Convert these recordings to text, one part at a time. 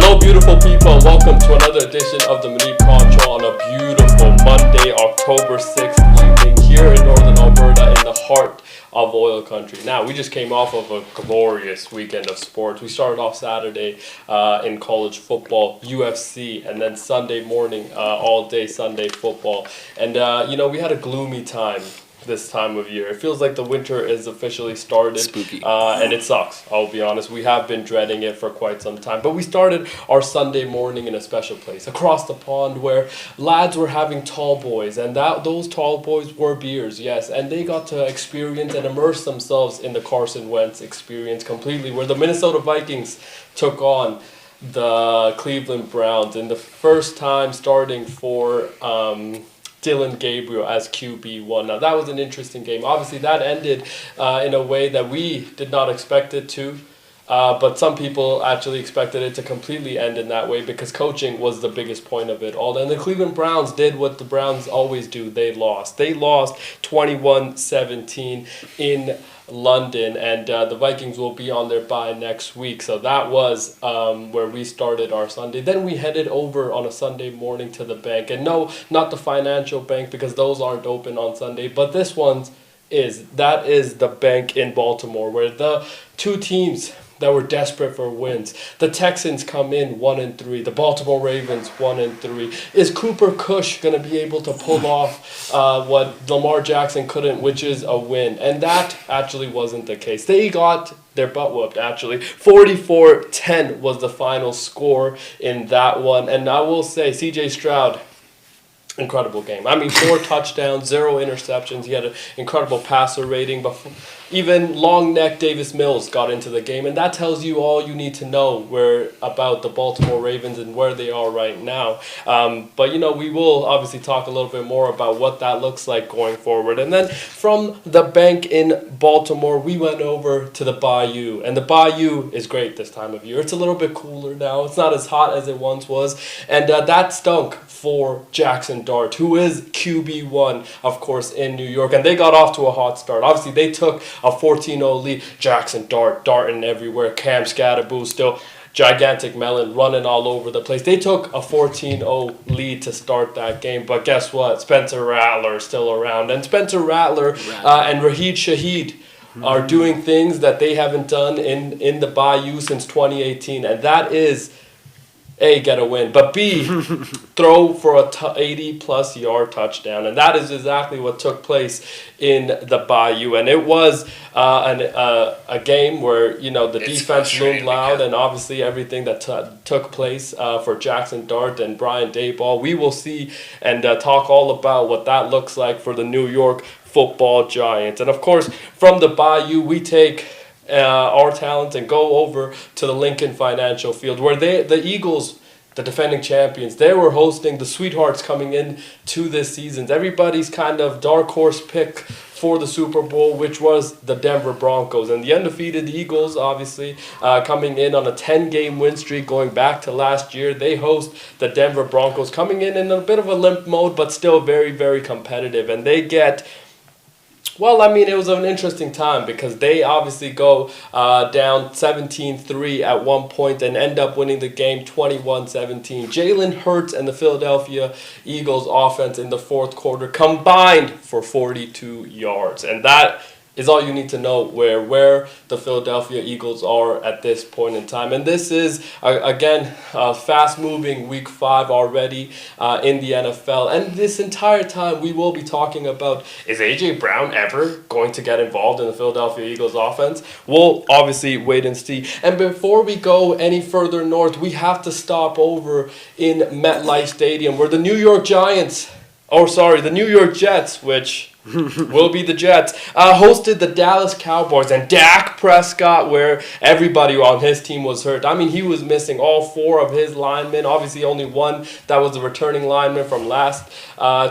Hello, beautiful people, and welcome to another edition of the Muneeb Control on a beautiful Monday, October 6th evening here in Northern Alberta in the heart of oil country. Now, we just came off of a glorious weekend of sports. We started off Saturday in college football, UFC, and then Sunday morning, all day Sunday football. And, we had a gloomy time this time of year. It feels like the winter is officially started. Spooky. And it sucks, I'll be honest. We have been dreading it for quite some time. But we started our Sunday morning in a special place across the pond where lads were having tall boys. And those tall boys were beers, yes. And they got to experience and immerse themselves in the Carson Wentz experience completely, where the Minnesota Vikings took on the Cleveland Browns in the first time starting for Dylan Gabriel as QB1. Now, that was an interesting game. Obviously, that ended in a way that we did not expect it to. But some people actually expected it to completely end in that way because coaching was the biggest point of it all. And the Cleveland Browns did what the Browns always do. They lost. They lost 21-17 in London, and the Vikings will be on their bye next week. So that was where we started our Sunday. Then we headed over on a Sunday morning to the bank. And no, not the financial bank because those aren't open on Sunday, but this one's is. That is the bank in Baltimore where the two teams that were desperate for wins. The Texans come in 1-3. The Baltimore Ravens 1-3. Is Cooper Kush going to be able to pull off what Lamar Jackson couldn't, which is a win? And that actually wasn't the case. They got their butt whooped, actually. 44-10 was the final score in that one. And I will say, C.J. Stroud, incredible game. I mean, 4 touchdowns, 0 interceptions. He had an incredible passer rating. But even long neck Davis Mills got into the game. And that tells you all you need to know about the Baltimore Ravens and where they are right now. But, we will obviously talk a little bit more about what that looks like going forward. And then from the bank in Baltimore, we went over to the Bayou. And the Bayou is great this time of year. It's a little bit cooler now. It's not as hot as it once was. And that stunk for Jackson Dart, who is QB1, of course, in New York. And they got off to a hot start. Obviously, they took a 14-0 lead. Jackson Dart, darting everywhere. Cam Scatterboo still gigantic melon running all over the place. They took a 14-0 lead to start that game. But guess what? Spencer Rattler is still around. And Spencer Rattler and Raheed Shaheed are doing things that they haven't done in the Bayou since 2018. And that is A, get a win, but B, throw for a 80-plus yard touchdown. And that is exactly what took place in the Bayou. And it was a game where, the defense loomed loud, and obviously everything that took place for Jackson Dart and Brian Daboll. We will see and talk all about what that looks like for the New York Football Giants. And, of course, from the Bayou, we take our talent and go over to the Lincoln Financial Field where the Eagles, the defending champions, they were hosting the Sweethearts coming in to this season. Everybody's kind of dark horse pick for the Super Bowl, which was the Denver Broncos. And the undefeated Eagles, obviously, coming in on a 10-game win streak going back to last year. They host the Denver Broncos coming in a bit of a limp mode, but still very, very competitive. And they get... Well, it was an interesting time because they obviously go down 17-3 at one point and end up winning the game 21-17. Jalen Hurts and the Philadelphia Eagles offense in the fourth quarter combined for 42 yards. And that is all you need to know where the Philadelphia Eagles are at this point in time. And this is, again, fast-moving Week 5 already in the NFL. And this entire time we will be talking about, is A.J. Brown ever going to get involved in the Philadelphia Eagles offense? We'll obviously wait and see. And before we go any further north, we have to stop over in MetLife Stadium where the New York Jets, which will be the Jets, hosted the Dallas Cowboys. And Dak Prescott, where everybody on his team was hurt. He was missing all 4 of his linemen. Obviously, only one that was a returning lineman from last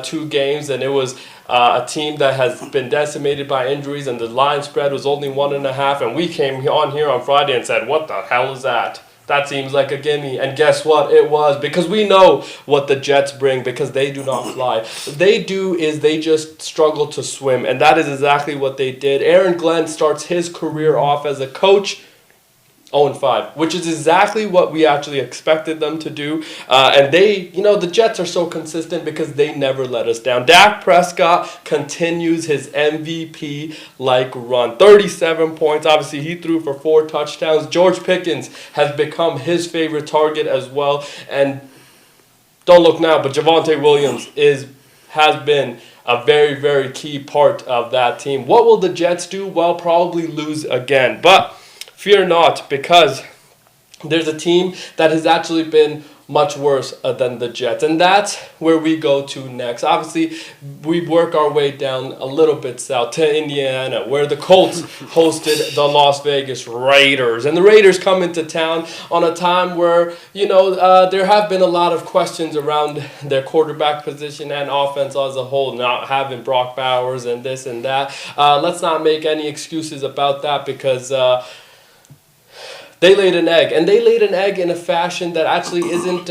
2 games. And it was a team that has been decimated by injuries. And the line spread was only 1.5. And we came on here on Friday and said, what the hell is that? That seems like a gimme. And guess what? It was. Because we know what the Jets bring because they do not fly. What they do is they just struggle to swim. And that is exactly what they did. Aaron Glenn starts his career off as a coach 0-5, which is exactly what we actually expected them to do. And the Jets are so consistent because they never let us down. Dak Prescott continues his MVP-like run. 37 points. Obviously, he threw for 4 touchdowns. George Pickens has become his favorite target as well. And don't look now, but Javonte Williams has been a very, very key part of that team. What will the Jets do? Well, probably lose again. But fear not, because there's a team that has actually been much worse than the Jets. And that's where we go to next. Obviously, we work our way down a little bit south to Indiana, where the Colts hosted the Las Vegas Raiders. And the Raiders come into town on a time where, there have been a lot of questions around their quarterback position and offense as a whole, not having Brock Bowers and this and that. Let's not make any excuses about that, because they laid an egg, and they laid an egg in a fashion that actually isn't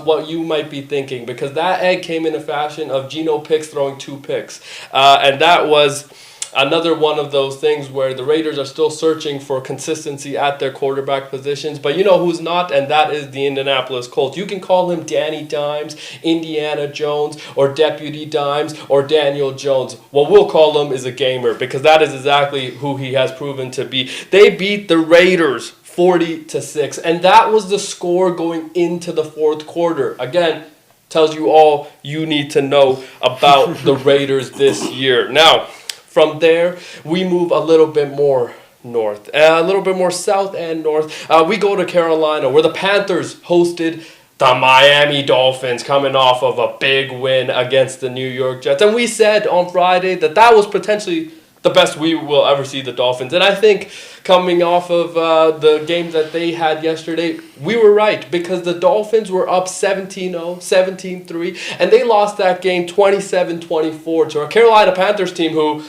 what you might be thinking, because that egg came in a fashion of Geno Picks throwing 2 picks. And that was another one of those things where the Raiders are still searching for consistency at their quarterback positions. But you know who's not, and that is the Indianapolis Colts. You can call him Danny Dimes, Indiana Jones, or Deputy Dimes, or Daniel Jones. What we'll call him is a gamer, because that is exactly who he has proven to be. They beat the Raiders 40-6, and that was the score going into the fourth quarter. Again, tells you all you need to know about the Raiders this year. Now, from there, we move a little bit more north, a little bit more south and north. We go to Carolina, where the Panthers hosted the Miami Dolphins, coming off of a big win against the New York Jets. And we said on Friday that was potentially the best we will ever see the Dolphins. And I think coming off of the games that they had yesterday, we were right, because the Dolphins were up 17-0, 17-3, and they lost that game 27-24 to our Carolina Panthers team, who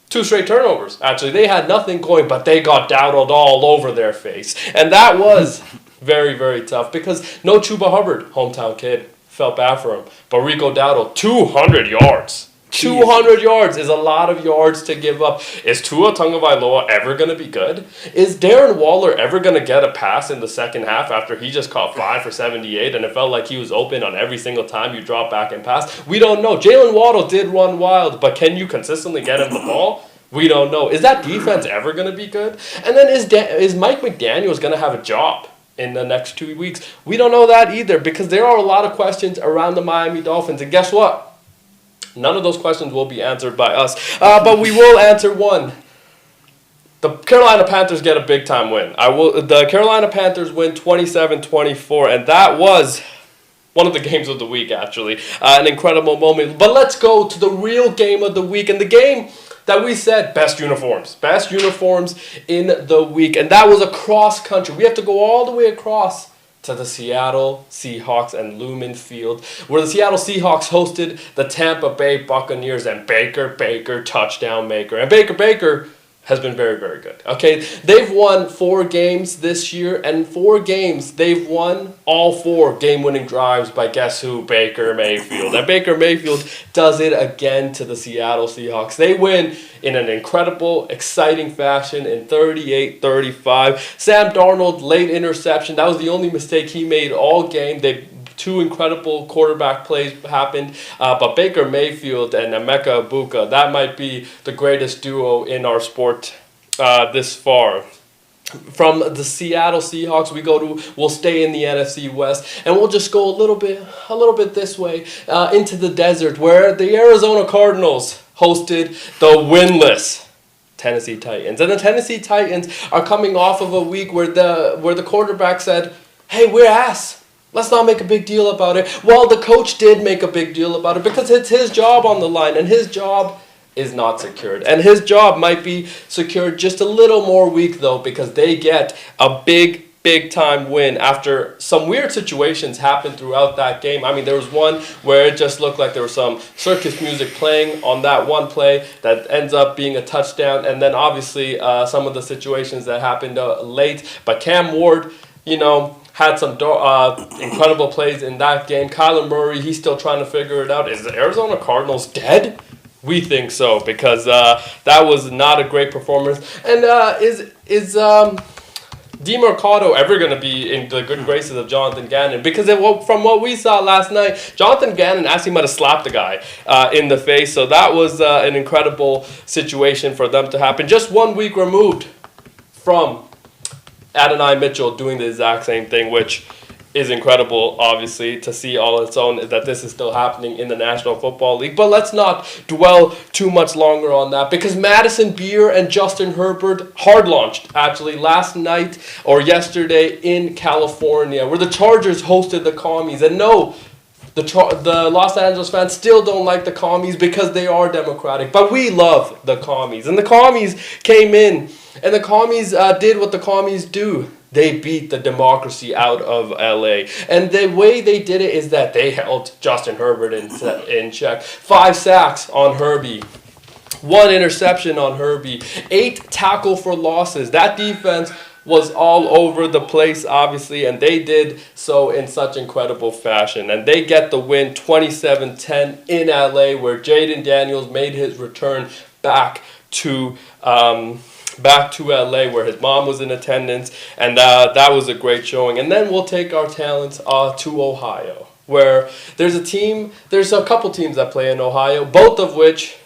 2 straight turnovers. Actually, they had nothing going, but they got dowdled all over their face. And that was very, very tough, because no Chuba Hubbard, hometown kid, felt bad for him. But Rico Dowdle, 200 yards. 200 yards is a lot of yards to give up. Is Tua Tagovailoa ever going to be good? Is Darren Waller ever going to get a pass in the second half after he just caught 5 for 78 and it felt like he was open on every single time you drop back and pass? We don't know. Jalen Waddle did run wild, but can you consistently get him the ball? We don't know. Is that defense ever going to be good? And then is Mike McDaniels going to have a job in the next 2 weeks? We don't know that either, because there are a lot of questions around the Miami Dolphins. And guess what? None of those questions will be answered by us, but we will answer one. The Carolina Panthers get a big-time win. The Carolina Panthers win 27-24, and that was one of the games of the week, actually. An incredible moment. But let's go to the real game of the week, and the game that we said, best uniforms in the week, and that was across country. We have to go all the way across to the Seattle Seahawks and Lumen Field, where the Seattle Seahawks hosted the Tampa Bay Buccaneers and Baker, touchdown maker. And Baker has been very, very good. Okay, they've won 4 games this year, and 4 games they've won all 4 game-winning drives by guess who? Baker Mayfield. And Baker Mayfield does it again to the Seattle Seahawks. They win in an incredible, exciting fashion in 38-35. Sam Darnold, late interception. That was the only mistake he made all game. 2 incredible quarterback plays happened, but Baker Mayfield and Emeka Egbuka, that might be the greatest duo in our sport this far. From the Seattle Seahawks, we'll stay in the NFC West, and we'll just go a little bit this way into the desert, where the Arizona Cardinals hosted the winless Tennessee Titans. And the Tennessee Titans are coming off of a week where the quarterback said, "Hey, we're ass. Let's not make a big deal about it." Well, the coach did make a big deal about it, because it's his job on the line, and his job is not secured. And his job might be secured just a little more week, though, because they get a big-time win after some weird situations happened throughout that game. I mean, there was one where it just looked like there was some circus music playing on that one play that ends up being a touchdown. And then, obviously, some of the situations that happened late. But Cam Ward, had some incredible plays in that game. Kyler Murray, he's still trying to figure it out. Is the Arizona Cardinals dead? We think so, because that was not a great performance. And is DeMarcado ever going to be in the good graces of Jonathan Gannon? Because from what we saw last night, Jonathan Gannon actually might have slapped the guy in the face. So that was an incredible situation for them to happen. Just 1 week removed from Adonai Mitchell doing the exact same thing, which is incredible, obviously, to see all its own that this is still happening in the National Football League. But let's not dwell too much longer on that, because Madison Beer and Justin Herbert hard launched, actually, last night or yesterday in California, where the Chargers hosted the Commies. And no, the Los Angeles fans still don't like the Commies because they are Democratic. But we love the Commies. And the Commies came in, and the Commies did what the Commies do. They beat the democracy out of LA. And the way they did it is that they held Justin Herbert in check. 5 sacks on Herbie. 1 interception on Herbie. 8 tackle for losses. That defense was all over the place, obviously, and they did so in such incredible fashion. And they get the win 27-10 in LA, where Jaden Daniels made his return back to LA, where his mom was in attendance, and that was a great showing. And then we'll take our talents to Ohio, where there's a couple teams that play in Ohio, both of which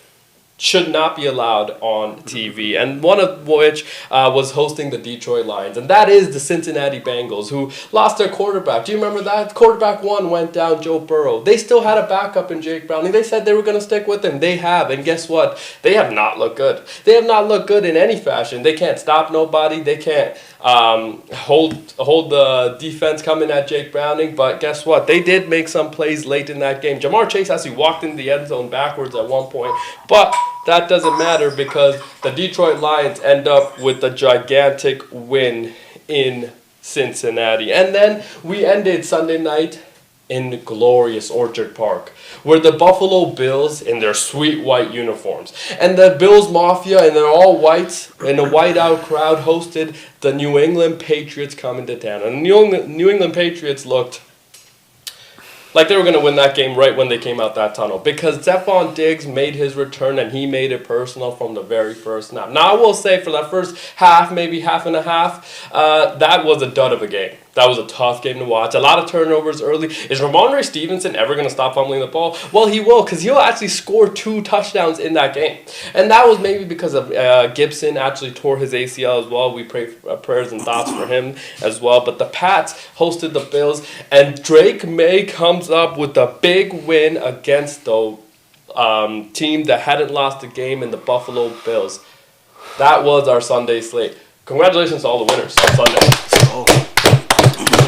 should not be allowed on TV, and one of which was hosting the Detroit Lions, and that is the Cincinnati Bengals, who lost their quarterback. Do you remember that? Quarterback 1 went down, Joe Burrow. They still had a backup in Jake Browning. They said they were going to stick with him. They have, and guess what? They have not looked good. They have not looked good in any fashion. They can't stop nobody. They can't hold the defense coming at Jake Browning, but guess what? They did make some plays late in that game. Jamar Chase actually walked into the end zone backwards at one point, but that doesn't matter because the Detroit Lions end up with a gigantic win in Cincinnati. And then we ended Sunday night in glorious Orchard Park, where the Buffalo Bills in their sweet white uniforms and the Bills Mafia in their all whites in a whiteout crowd hosted the New England Patriots coming to town. And the New England Patriots looked like they were going to win that game right when they came out that tunnel, because Stephon Diggs made his return and he made it personal from the very first snap. Now, I will say for that first half, maybe half and a half, that was a dud of a game. That was a tough game to watch. A lot of turnovers early. Is Ramondre Stevenson ever going to stop fumbling the ball? Well, he will, because he'll actually score 2 touchdowns in that game. And that was maybe because of Gibson actually tore his ACL as well. We pray prayers and thoughts for him as well. But the Pats hosted the Bills, and Drake May comes up with a big win against the team that hadn't lost a game in the Buffalo Bills. That was our Sunday slate. Congratulations to all the winners on Sunday.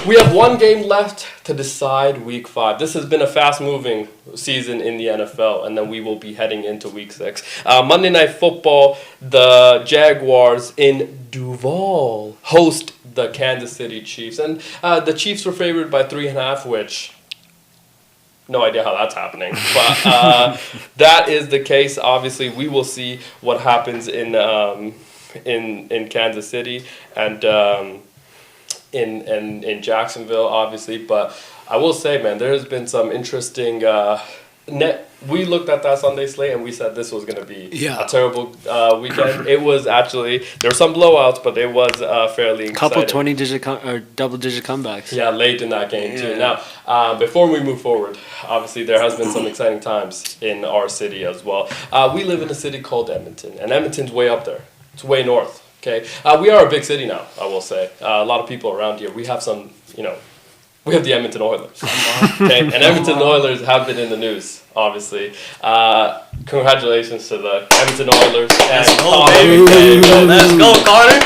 We have 1 game left to decide Week 5. This has been a fast-moving season in the NFL, and then we will be heading into Week 6. Monday Night Football, the Jaguars in Duval host the Kansas City Chiefs. And the Chiefs were favored by 3.5, which no idea how that's happening. But that is the case. Obviously, we will see what happens in Kansas City and in Jacksonville, obviously. But I will say, man, there has been some interesting we looked at that Sunday slate and we said this was going to be a terrible weekend. It was actually, there were some blowouts, but it was fairly exciting. Couple 20-digit or double-digit comebacks. Yeah, late in that game too. Now, before we move forward, obviously there has been some exciting times in our city as well. We live in a city called Edmonton, and Edmonton's way up there. It's way north. Okay, we are a big city now, I will say. A lot of people around here. We have some, we have the Edmonton Oilers. Okay, and Edmonton Oilers have been in the news, obviously. Congratulations to the Edmonton Oilers. Let's go, baby. Let's go, Connor.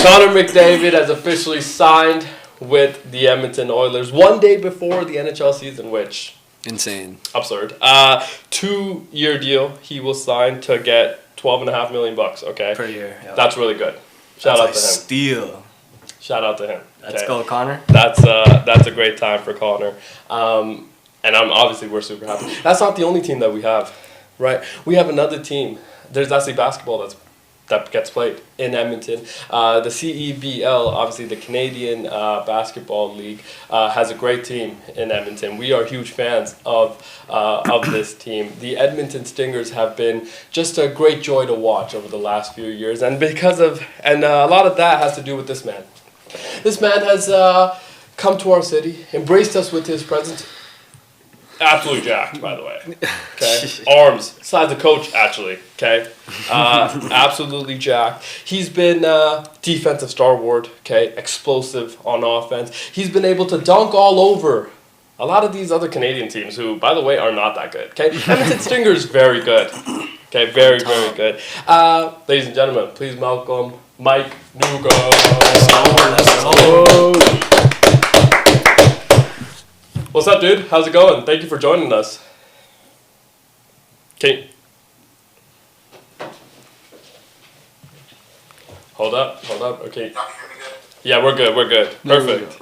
Connor McDavid has officially signed with the Edmonton Oilers 1 day before the NHL season, which... insane. Absurd. 2-year deal he will sign to get $12.5 million, okay? Per year. Yep. That's really good. Shout out to him. Steal. Shout out to him. Let's go, Connor. That's a great time for Connor. And obviously we're super happy. That's not the only team that we have, right? We have another team. There's actually basketball that gets played in Edmonton. The CEBL, obviously the Canadian Basketball League, has a great team in Edmonton. We are huge fans of this team. The Edmonton Stingers have been just a great joy to watch over the last few years, and a lot of that has to do with this man. This man has come to our city, embraced us with his presence. Absolutely jacked, by the way. Okay, arms, size of coach, actually. Okay, absolutely jacked. He's been defensive stalwart. Okay, explosive on offense. He's been able to dunk all over a lot of these other Canadian teams, who, by the way, are not that good. Okay, Edmonton Stingers, very good. Okay, very good. Ladies and gentlemen, please welcome Mike Nugo. Let's go. What's up, dude? How's it going? Thank you for joining us. Okay. Hold up. Okay. Yeah, we're good. Perfect.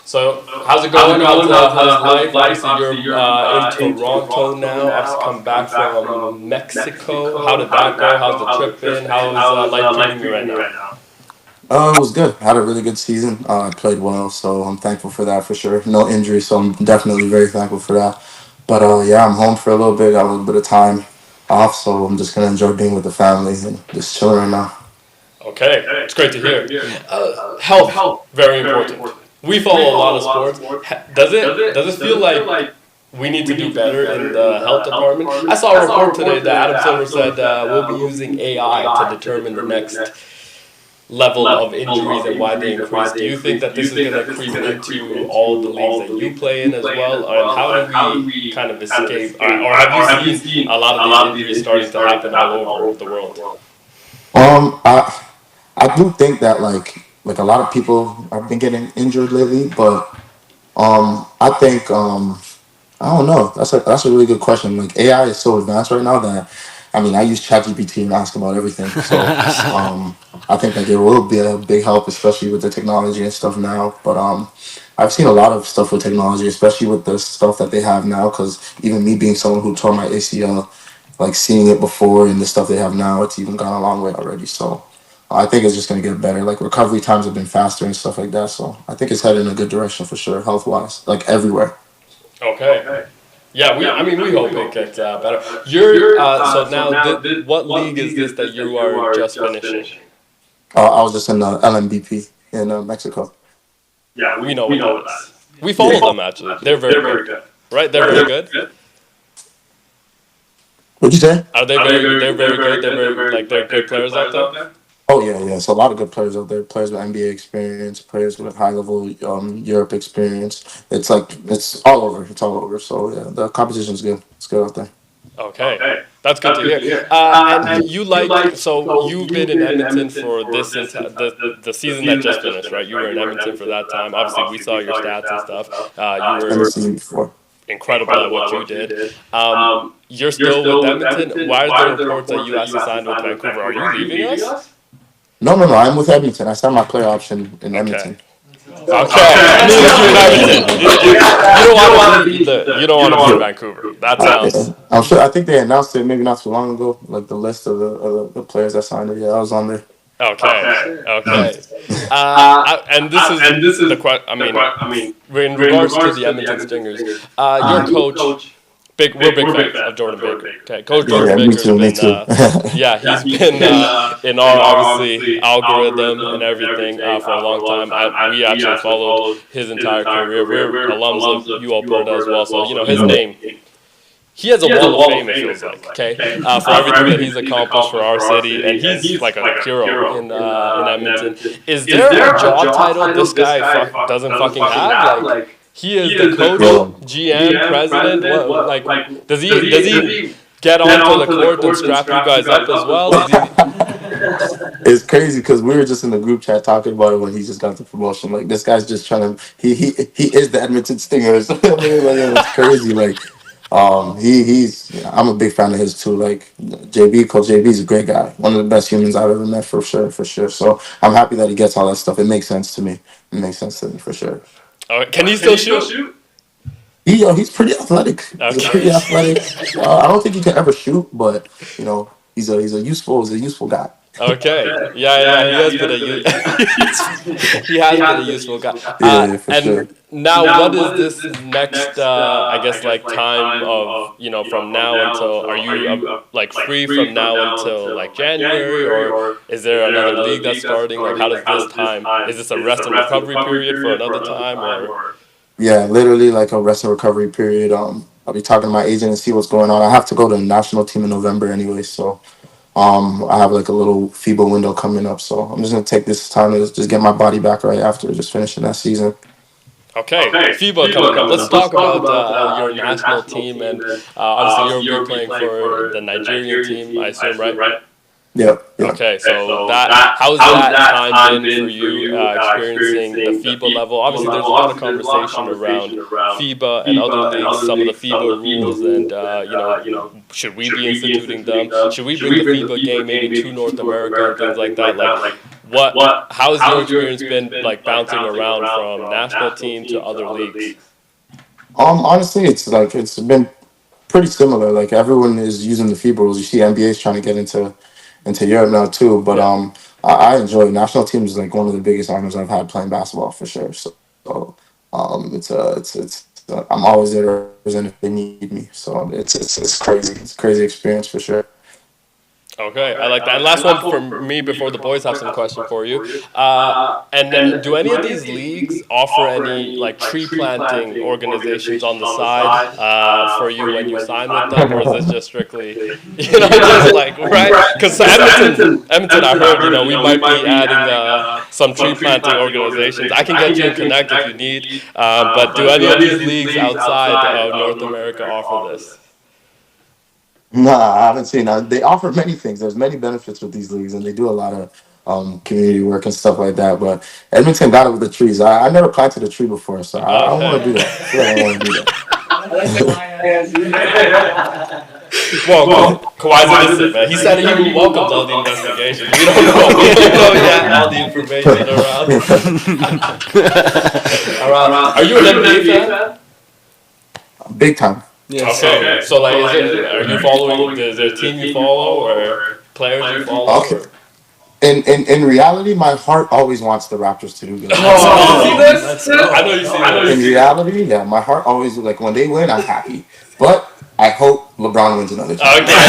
So, how's it going? How's life? Obviously, you're in Toronto now. Obviously, come back from Mexico. How did that go? How's the trip been? How's life treating you right now? It was good. I had a really good season. I played well, so I'm thankful for that for sure. No injury, so I'm definitely very thankful for that. But yeah, I'm home for a little bit. Got a little bit of time off, so I'm just gonna enjoy being with the family and just chilling right now. Okay, it's great to hear. Health, very important. We follow a lot of sports. Does it feel like we need to do better in the health department? I saw a report today that Adam Silver said we'll be using AI to determine the next level of injuries and why they increase. Do you think that this is going to creep into all the leagues that you play in as well? And how do we kind of escape? Or have you seen a lot of these injuries starting to happen all over the world? I do think that like a lot of people have been getting injured lately, but I think I don't know. That's a really good question. Like AI is so advanced right now that I mean I use ChatGPT and ask about everything. So I think like it will be a big help, especially with the technology and stuff now. But I've seen a lot of stuff with technology, especially with the stuff that they have now. Because even me being someone who tore my ACL, like seeing it before and the stuff they have now, it's even gone a long way already. So I think it's just gonna get better. Like recovery times have been faster and stuff like that. So I think it's headed in a good direction for sure, health wise, like everywhere. Okay. Yeah, we hope it gets better. You're so now. What league is this that you are just finishing? I was just in the LMBP in Mexico. Yeah, we know what that is. We follow them actually. They're very good, right? They're very good. What'd you say? Are they very? They're very good. They're good players out there. Oh yeah. So a lot of good players out there. Players with NBA experience, players with high level Europe experience. It's like it's all over. It's all over. So yeah, the competition's good. It's good out there. Okay, that's good to hear. And you so you've been in Edmonton for the season that just finished, right? You were in Edmonton for that time. Obviously, we saw your stats and stuff. You Never were seen you before. incredible at what you did. You're still with Edmonton. Why are there reports that you actually signed with Vancouver? Are you leaving us? No. I'm with Edmonton. I signed my player option in Edmonton. Okay. You don't want to be in Vancouver. That sounds. I'm sure. I think they announced it maybe not too long ago. Like the list of the players that signed it. Yeah, I was on there. Okay. And this is the question. I mean, in regards to the Edmonton Stingers, your coach. We're big fans of Jordan Baker. Okay, Coach Jordan Baker's been, he's been in our obviously algorithm and everything for a long time. We actually followed his entire career. We're alums of U Alberta as well, so his name. He has a wall of fame, it feels like. Okay, for everything that he's accomplished for our city, and he's like a hero in Edmonton. Is there a job title this guy doesn't fucking have? Like. He is the coach, GM, president. Does he get onto the court and strap you guys up as well? It's crazy because we were just in the group chat talking about it when he just got the promotion. Like this guy's just trying to. He is the Edmonton Stingers. I mean, it's crazy. Like I'm a big fan of his too. Like Coach JB is a great guy. One of the best humans I've ever met for sure. So I'm happy that he gets all that stuff. It makes sense to me. For sure. Can he still shoot? He's pretty athletic. Okay. He's pretty athletic. I don't think he can ever shoot, but he's a useful guy. Okay. Yeah. He has been he has been a useful guy. Yeah, for sure. And now, what is this next? I guess like time of from now until are you like free from now until like January, or is there another league that's starting? Like, how does this time? Is this a rest and recovery period for another time, or? Yeah, literally like a rest and recovery period. I'll be talking to my agent and see what's going on. I have to go to the national team in November anyway, so I have like a little FIBA window coming up. So I'm just gonna take this time to just get my body back right after just finishing that season. Okay, FIBA coming up. Let's talk about your national team, and obviously you'll be playing for the Nigerian team, I assume, right? Yep, yep. Okay, so how's that time been for you, experiencing the FIBA level? Obviously, there's a lot of conversation around FIBA and other leagues, some of the FIBA rules, and should we be instituting them? Should we bring the FIBA game maybe to North America and things like that? Like, how's your experience been like bouncing around from national team to other leagues? Honestly, it's been pretty similar. Like everyone is using the FIBA rules. You see NBA is trying to get into Europe now too. But Yeah. I enjoy it. National team is like one of the biggest honors I've had playing basketball for sure. So I'm always there to represent if they need me. So it's crazy. It's a crazy experience for sure. Okay, I like that. And last one for me before the boys have some question for you. And do any of these leagues offer any like tree planting organizations on the side for you when you sign with them, or is this just strictly, just like right? Because Edmonton, I heard we might be adding some tree planting organizations. I can get you in connect if you need. But do any of these leagues outside of North America offer this? Nah, I haven't seen. They offer many things. There's many benefits with these leagues, and they do a lot of community work and stuff like that. But Edmonton got it with the trees. I never planted a tree before, so I don't want to do Okay. that. I feel like I want to do that. Well, Kawhi's innocent, man. He said he welcomes all the investigations. We don't know. We don't know yet all the information around. Are you an NBA fan? Big time. Yes. Okay. So like, are you following? Is there a team you follow or players you follow? Okay. Or? In reality, my heart always wants the Raptors to do good. Oh, you see this? Let's go. I know you see In this. reality, yeah, my heart always like when they win, I'm happy. But I hope LeBron wins another Okay. championship. I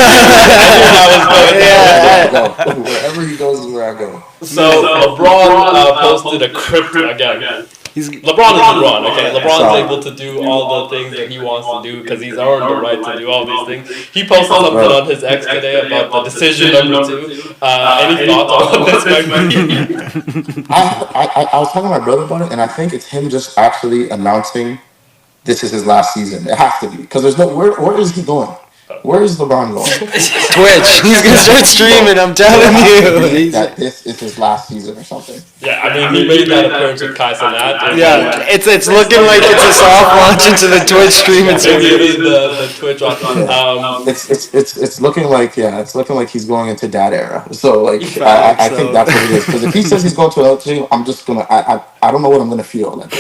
knew that was going there. Wherever he goes is where I go. So LeBron posted a crypt again. He's LeBron is LeBron, okay? LeBron's Sorry. able to do all the things that he wants to do because he's earned the right to do all these things. He posted something on his ex today about the decision number 2. Any thoughts on what this might be? I was talking to my brother about it, and I think it's him just actually announcing this is his last season. It has to be because there's no where is he going? Where is LeBron going? Twitch. He's gonna start streaming. I'm telling you. That this is his last season or something. Yeah, I mean, he made that appearance with Kai Cenat. Yeah, it's looking like it's a soft launch into the Twitch streaming Maybe it service. is the Twitch on. It's looking like it's looking like he's going into that era. So like I Facts, think so. that's what it is. Because if he says he's going to another team, I'm just gonna I don't know what I'm gonna feel. Like,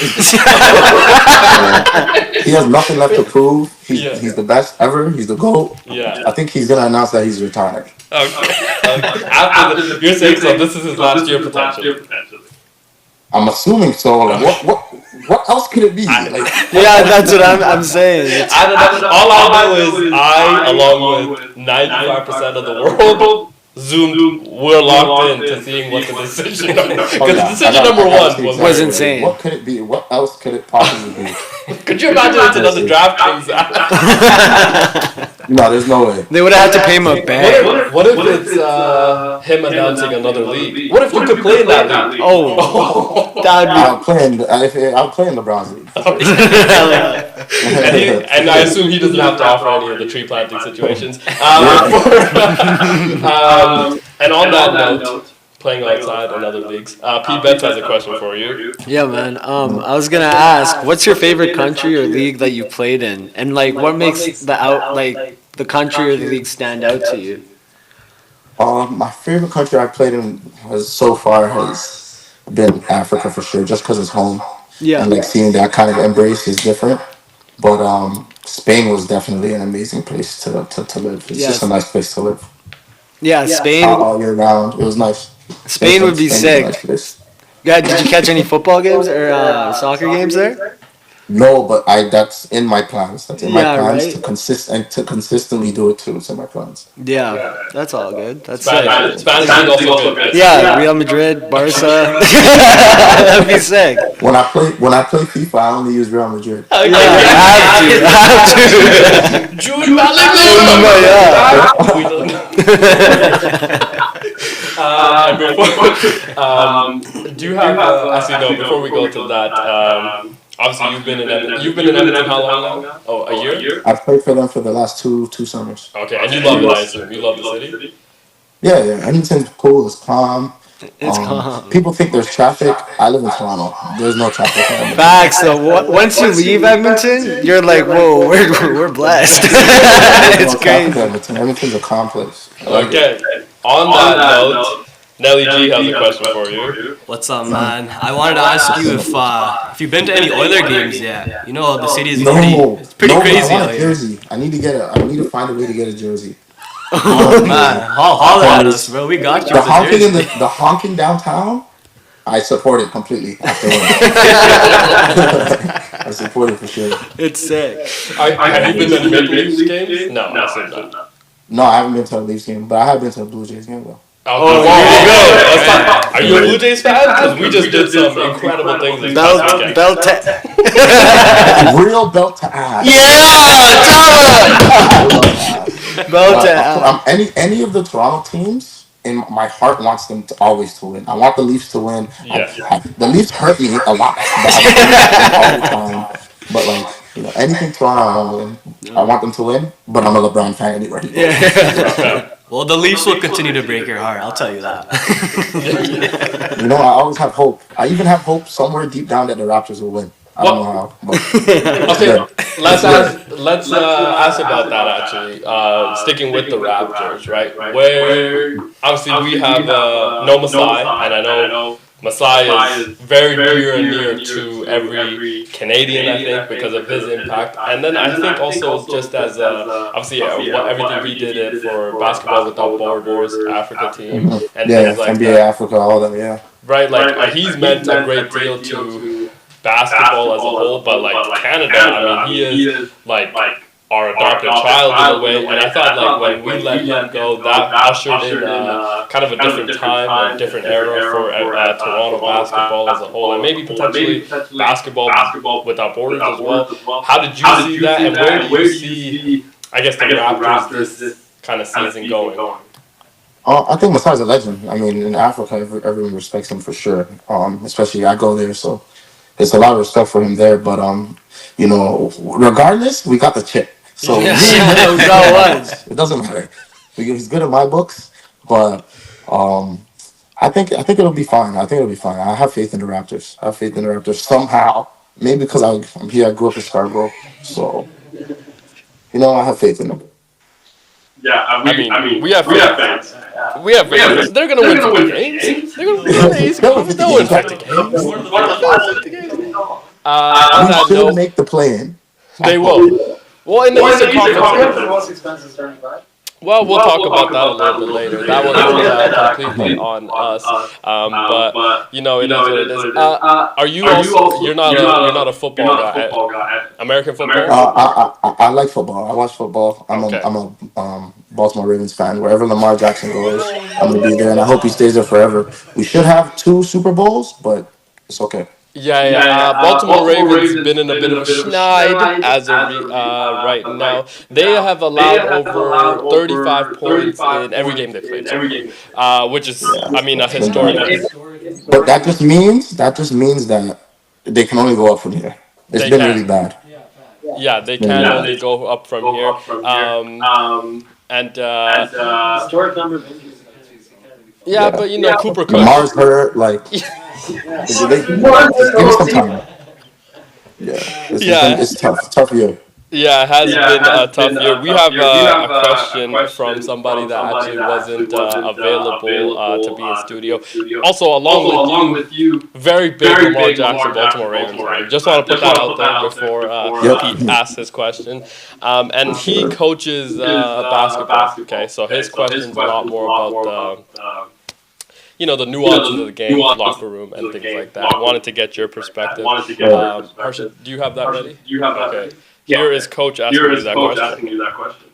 he has nothing left to prove. He's the best ever. He's the GOAT. Yeah. I think he's gonna announce that he's retired. Okay. After you're saying so, this is his last year potentially. I'm assuming so. Like, what else could it be? Like, Yeah, that's what I'm saying. It's, I don't know. All I know is along with 95% of the world, zoomed. We're locked in to seeing what the decision because decision number 1 Was insane. What could it be? What else could it possibly be? Could you imagine it's another DraftKings app? No, there's no way. they would have had to pay him a bag. What if it's him announcing another league? What if you could play in that league? Oh, that'd I'm playing LeBron's league. And I assume he doesn't have to offer any of the tree planting situations. And on that note, playing outside in other leagues, P. Betts has a question for you. be. Yeah, man. I was gonna ask, what's your favorite country or league that you played in, and like, what makes the country or the league stand out to you? My favorite country I played in has been Africa for sure, just because it's home. Yeah. And like seeing that kind of embrace is different. But Spain was definitely an amazing place to live. It's just a Yes. nice place to live. Yeah, Spain. all year round. It was nice. Spain would be Spain was a nice sick. place. Yeah, did you catch any football games or soccer games there? No, but that's in my plans. That's in my Yeah, plans right. to consistently do it too. It's in my plans. Yeah, that's all good. That's sick. Spanish league also good, right? Yeah, Real Madrid, Barca. That'd be sick. When I play FIFA, I only use Real Madrid. Yeah, have to. Jude But yeah. Bellingham. We don't know. And before, do you have? Actually, no. Before we go to that, obviously you've been in Edmonton how long now? Oh, a year. I've played for them for the last two summers. Okay, and you love it, I assume. You love the city. Yeah, yeah. Edmonton's cool. It's calm. It's calm. People think there's traffic. I live in Toronto. There's no traffic in Edmonton. Facts. So once you leave Edmonton, you're like, whoa, we're blessed. There's It's no traffic in crazy. Edmonton. Edmonton's a calm place. I like it. Okay. On that note, Nelly G has a question for you. What's up, man? I wanted to ask you if you've been to any Oiler games yet. You know, the city is No, it's pretty no, crazy I want out a here. jersey. I need to find a way to get a jersey. Man, holler at us, bro. We got you The with the honking in jersey. the honking downtown, I support it completely. After I support it for sure. It's sick. Have you been to the Maple Leafs games? No, I said not. No, I haven't been to a Leafs game, but I have been to a Blue Jays game though. Oh, there you go. Let's talk. Are you a Blue Jays fan? Because we just did some incredible things this past weekend. Real belt to ass. Belt to ass. Any of the Toronto teams, in my heart wants them to always to win. I want the Leafs to win. Yeah. The Leafs hurt me a lot all the time. But anything Toronto, I want to win. I want them to win, but I'm a LeBron fan anyway. Well, the Leafs will continue to break your heart. I'll tell you that. I always have hope. I even have hope somewhere deep down that the Raptors will win. I don't know how. But Okay, let's ask about that actually. Sticking with the Raptors, right? Where obviously we have no Masai, and I know Masai is very near and near to every Canadian, I think, because of his impact. And then I think also just as obviously everything he did it for Basketball Without Borders, Africa team, and things like NBA that. Africa, all that, yeah. Right, he's meant a great deal to basketball as a whole, but Canada, I mean, he is our adopted child in a way, and I thought when we let him go, that ushered in kind of a different time, a different era for Toronto basketball as a whole, and maybe potentially basketball without borders as well. How did you see that, and where do you see, I guess, the Raptors this kind of season going? I think Masai's a legend. I mean, in Africa, everyone respects him for sure. Especially I go there, so there's a lot of respect for him there. But regardless, we got the chip. So it doesn't matter. He's good at my books, but I think it'll be fine. I have faith in the Raptors. Somehow. Maybe because I'm here. I grew up in Scarborough, so I have faith in them. Yeah, I mean, we have fans. We have fans. They're gonna win 50 games. They're gonna win 50 games. We should make the play-in. They will. Well, in the Eastern Conference. Well, we'll talk about that a little bit later. That was completely on us. But it is what it is. Are you also? You're not a football guy. American football. I like football. I watch football. I'm a Baltimore Ravens fan. Wherever Lamar Jackson goes, I'm gonna be there, and I hope he stays there forever. We should have 2 Super Bowls, but it's okay. Yeah. Baltimore Ravens been in a bit of a schneid as of right now. They have allowed over 35 points in every game they played, which is, a historic. But that just means that they can only go up from here. It's been really bad. Yeah, they can only go up from here. Historic number of injuries. Yeah, but Cooper Kupp. Lamar's hurt. Give me some time. Yeah, it's tough. Tough year. Yeah, it has Yeah, it been a has been tough year. a We tough have year. We have a a question from question somebody from that somebody actually that actually wasn't wasn't available to available be in to be studio. in studio. Also, along Also, with along you, with you, very big very Lamar big Jackson, Lamar Baltimore Jackson, Ravens Baltimore fan. Ravens Just want fan. to put Just that want to out put that there out there before before he asks his question. For And he sure. coaches is basketball. Okay, basketball. so Okay, his so his question's a lot question is a more lot about more about the nuances of the the game, nuances locker room, of and the things game, like that. locker Wanted room, to get your things like that. perspective. Wanted to get your Harsha, perspective. do you have that Harsha, ready? do you have that Okay. ready? Yeah. Here is Okay. coach Here asking you is that coach question. asking you that question.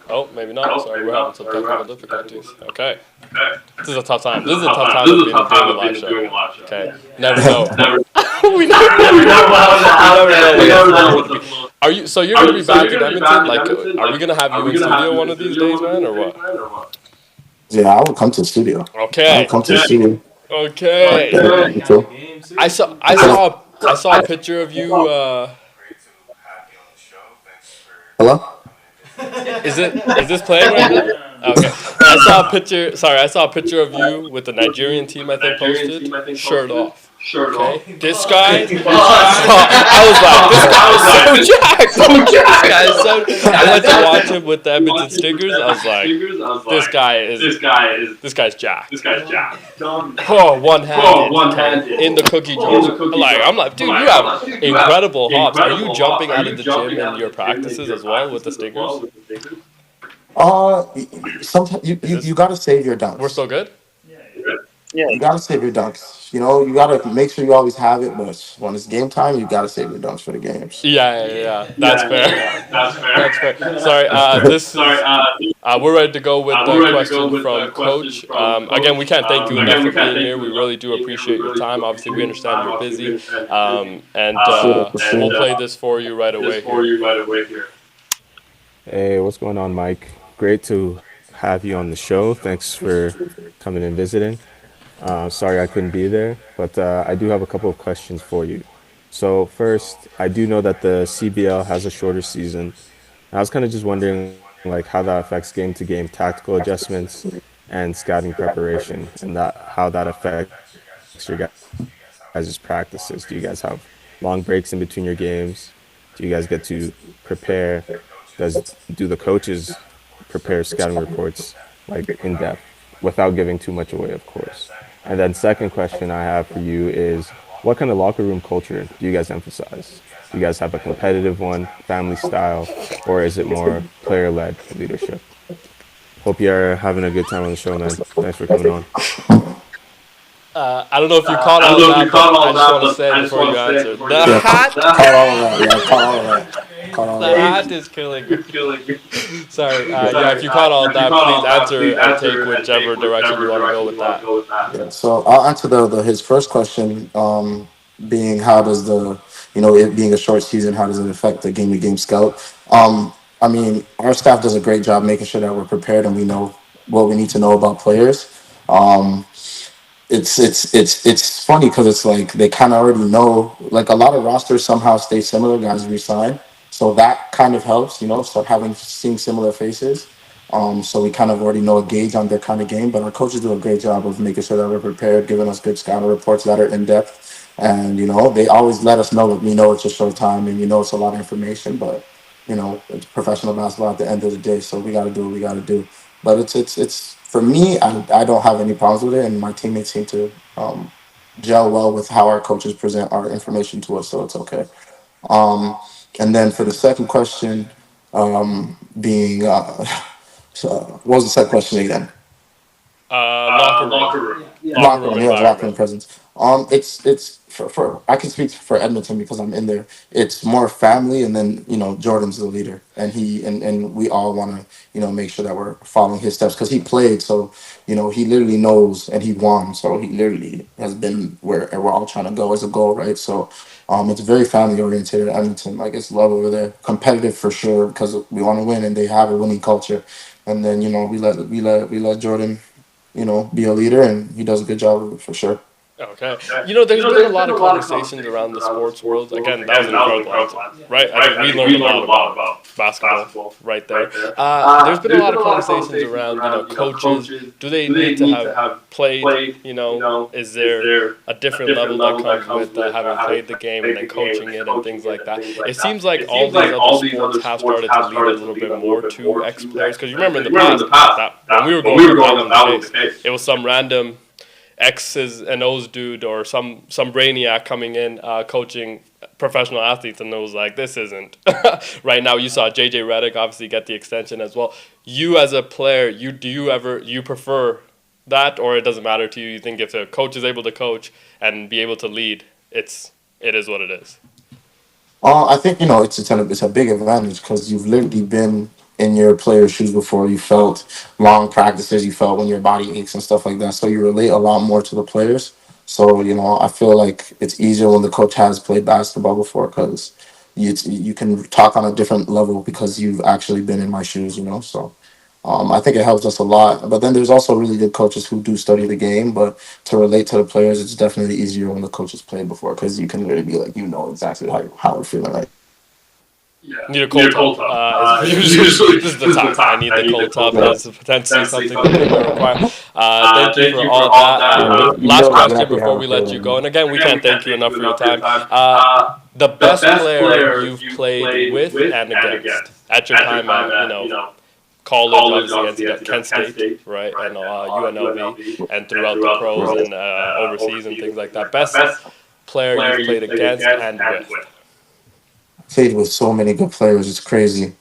Oh, maybe not. Oh, Sorry, maybe we're having not. some Sorry, we're technical having some difficulties. technical difficulties. Okay. Okay. This is a tough time. This This is is a a tough tough time. time This of is a being tough doing time a of live being show. doing a live show. Okay. Yeah. Never know. Never, we never never know know. We never know we what the never flow know is what going the to be. flow. Are you? So you're Are going to you? be So back you're in gonna be Edmonton? back in Like, Edmonton? are we Like, going to have are you we in gonna have studio you one in of these studio days, one of man, these or days, what? man, or what? Yeah, I would come to the studio. I would Okay. come to the studio. Okay. Definitely too. I saw a picture of you. Hello? Is this playing right now? Okay. I saw a picture. Sorry, I saw a picture of you with the Nigerian team. With I the think Nigerian posted team, I think shirt posted off. shirt Okay. off. This guy. This guy. I was like, this I guy was is like, so this jacked. so This jacked. guy is so. I went to watch him with the I Edmonton watched him with Stingers. the I was Edmonton like, Stingers. I was this like, guy is. this guy is. This guy's This jacked. guy's jacked. Oh, Oh, one-handed. Okay, one-handed. in the cookie In the jar. cookie Like jar. I'm like, dude, Like, you I'm have like, dude, you have incredible hops. Are you incredible hops. jumping Are out of you the gym jumping in out of your the gym in practices your as well with the practices as well Stingers? with the Stingers? Uh, sometimes Is you this? gotta save your We're dunks. still good. You gotta save your dunks. You know, you gotta make sure you always have it, but when it's game time, you gotta save your dunks for the games. Yeah. That's Yeah, fair. that's That's fair. fair. Sorry. This Sorry, is. We're ready to go with the we're ready to go question with the from question Coach. from Again, we Coach. can't thank you enough Again, for we can't being thank here. you We enough really for do being here. We appreciate your really do time. Obviously, we appreciate your understand time. you're Obviously, we busy. understand you're busy. For We'll sure. play this for you right This away for here. you right away here. Hey, what's going on, Mike? Great to have you on the show. Thanks for coming and visiting. Sorry I couldn't be there, but I do have a couple of questions for you. So first, I do know that the CBL has a shorter season. I was kind of just wondering like how that affects game-to-game tactical adjustments and scouting preparation, and that how that affects your guys' practices. Do you guys have long breaks in between your games? Do you guys get to prepare? Do the coaches prepare scouting reports like in depth without giving too much away, of course? And then second question I have for you is what kind of locker room culture do you guys emphasize? Do you guys have a competitive one, family style, or is it more player-led leadership? Hope you're having a good time on the show, man. Thanks for coming on. I don't know if you caught I don't all know of if you that, but caught all I of just that, want to but say I just before want you to say answer, before you the Yeah, answer. hat, caught all of that. Yeah, caught all of that. Caught all the of that. hat is killing me. Killing me. Sorry. Yeah, if Sorry, you caught all yeah, of if you that, caught please all of that, answer please and take answer and whichever take direction you whichever want to go direction with you want to that. go with that. Yeah, so I'll answer the his first question, being how does the it being a short season, how does it affect the game to game scout? I mean, our staff does a great job making sure that we're prepared and we know what we need to know about players. Um, it's funny because it's like they kind of already know. Like a lot of rosters somehow stay similar, guys resign, so that kind of helps. Start having seeing similar faces. So we kind of already know a gauge on their kind of game. But our coaches do a great job of making sure that we're prepared, giving us good scouting reports that are in depth, and they always let us know that we know it's a short time and it's a lot of information, but it's professional basketball at the end of the day, so we got to do what we got to do. But it's for me, I don't have any problems with it, and my teammates seem to gel well with how our coaches present our information to us, so it's okay. Um, and then for the second question, being so what was the second question again? Locker room, Locker room. locker Locker room room, yeah, locker room environment. presence. It's for I can speak for Edmonton because I'm in there. It's more family, and then Jordan's the leader, and and we all want to make sure that we're following his steps because he played, so he literally knows, and he won, so he literally has been where we're all trying to go as a goal, right? So. It's very family oriented in Edmonton. Like it's love over there, competitive for sure because we want to win, and they have a winning culture. And then we let Jordan be a leader, and he does a good job of it for sure. Okay. You know, there's been a lot of conversations around the sports world. Again, that was an incredible answer, right? I think we learned a lot about basketball right there. There's been a lot of conversations around, coaches. Do they need to have played? Is there a different level that comes with having played the game and then coaching it and things like that? It seems like all these other sports have started to lead a little bit more to ex players. Because you remember in the past, that when we were growing up, that wasn't the case. It was some random X's and O's dude or some brainiac coming in coaching professional athletes, and it was like, this isn't right now. You saw JJ Redick obviously get the extension as well. You as a player, do you prefer that, or it doesn't matter to you? You think if a coach is able to coach and be able to lead, it is what it is? I think it's a big advantage because you've literally been in your player's shoes before. You felt long practices. You felt when your body aches and stuff like that. So you relate a lot more to the players. So I feel like it's easier when the coach has played basketball before because you can talk on a different level because you've actually been in my shoes. So I think it helps us a lot. But then there's also really good coaches who do study the game. But to relate to the players, it's definitely easier when the coaches played before because you can really be like, exactly how we're feeling right. Need a cold top. Usually, this is the time. I need the cold top. That's potentially something that we require. Thank you for all of that. Last question before we let you go. And again, we can't thank you enough for your time. The best player you've played with and against at your time at college, obviously against Kent State, right, and UNLV, and throughout the pros and overseas and things like that. Best player you've played against and with. Played with so many good players. It's crazy.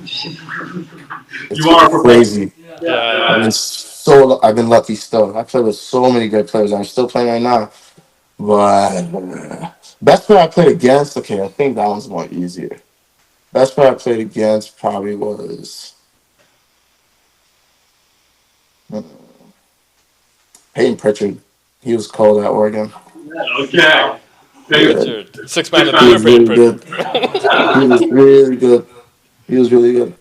It's crazy. Yeah. I've been lucky still. I played with so many good players. I'm still playing right now. But best player I played against, okay, I think that one's more easier. Best player I played against probably was Peyton Pritchard. He was cold at Oregon. Okay. Pritchard. Six-man of the He year, was Peyton really good. Pritchard. He was really good. He was really good.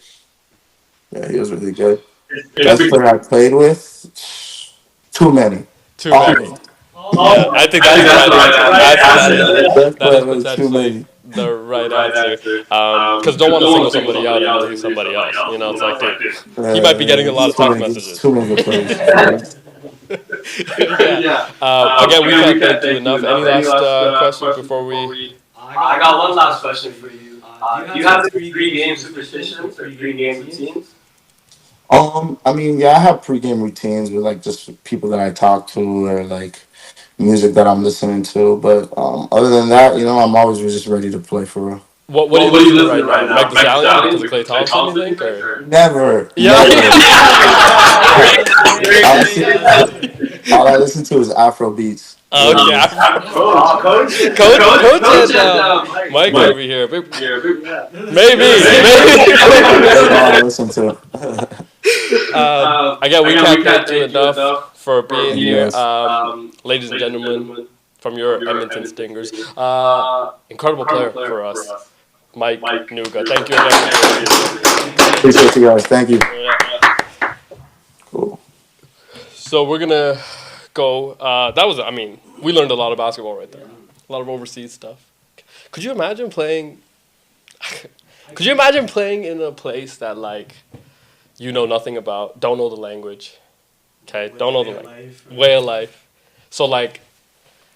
Yeah, he was really good. Best player I played with, too many. Too many. Yeah, I think that's the right answer. Best That is player was too potentially many. the right answer. Because don't want to single somebody out and leave somebody else. It's like, dude, he might be getting a lot of text messages. Too many good players. Yeah. Again, we can't thank you enough. Any last questions before we? I got one last question for you. Do you have the pre-game superstitions or pre-game routines? I mean, yeah, I have pregame routines with like just people that I talk to or like music that I'm listening to. But other than that, I'm always just ready to play for real. What are you listening to right now? Meg Thee Stallion because of Clay Thompson, you think? Or? Never. Yeah. All I listen to is Afro beats. Okay. Coach and Mike over here. Maybe. That's all I listen to. Again, we can't thank you enough for being here. Yes. Ladies and gentlemen, from your Edmonton Stingers. Incredible player for us, Mike Nuga. Thank you again. Appreciate you guys. Thank you. Yeah. Cool. So we're going to go. We learned a lot of basketball right there. A lot of overseas stuff. Could you imagine playing in a place that, like, you know nothing about, don't know the language, okay? Don't know the language. Way of life. So, like,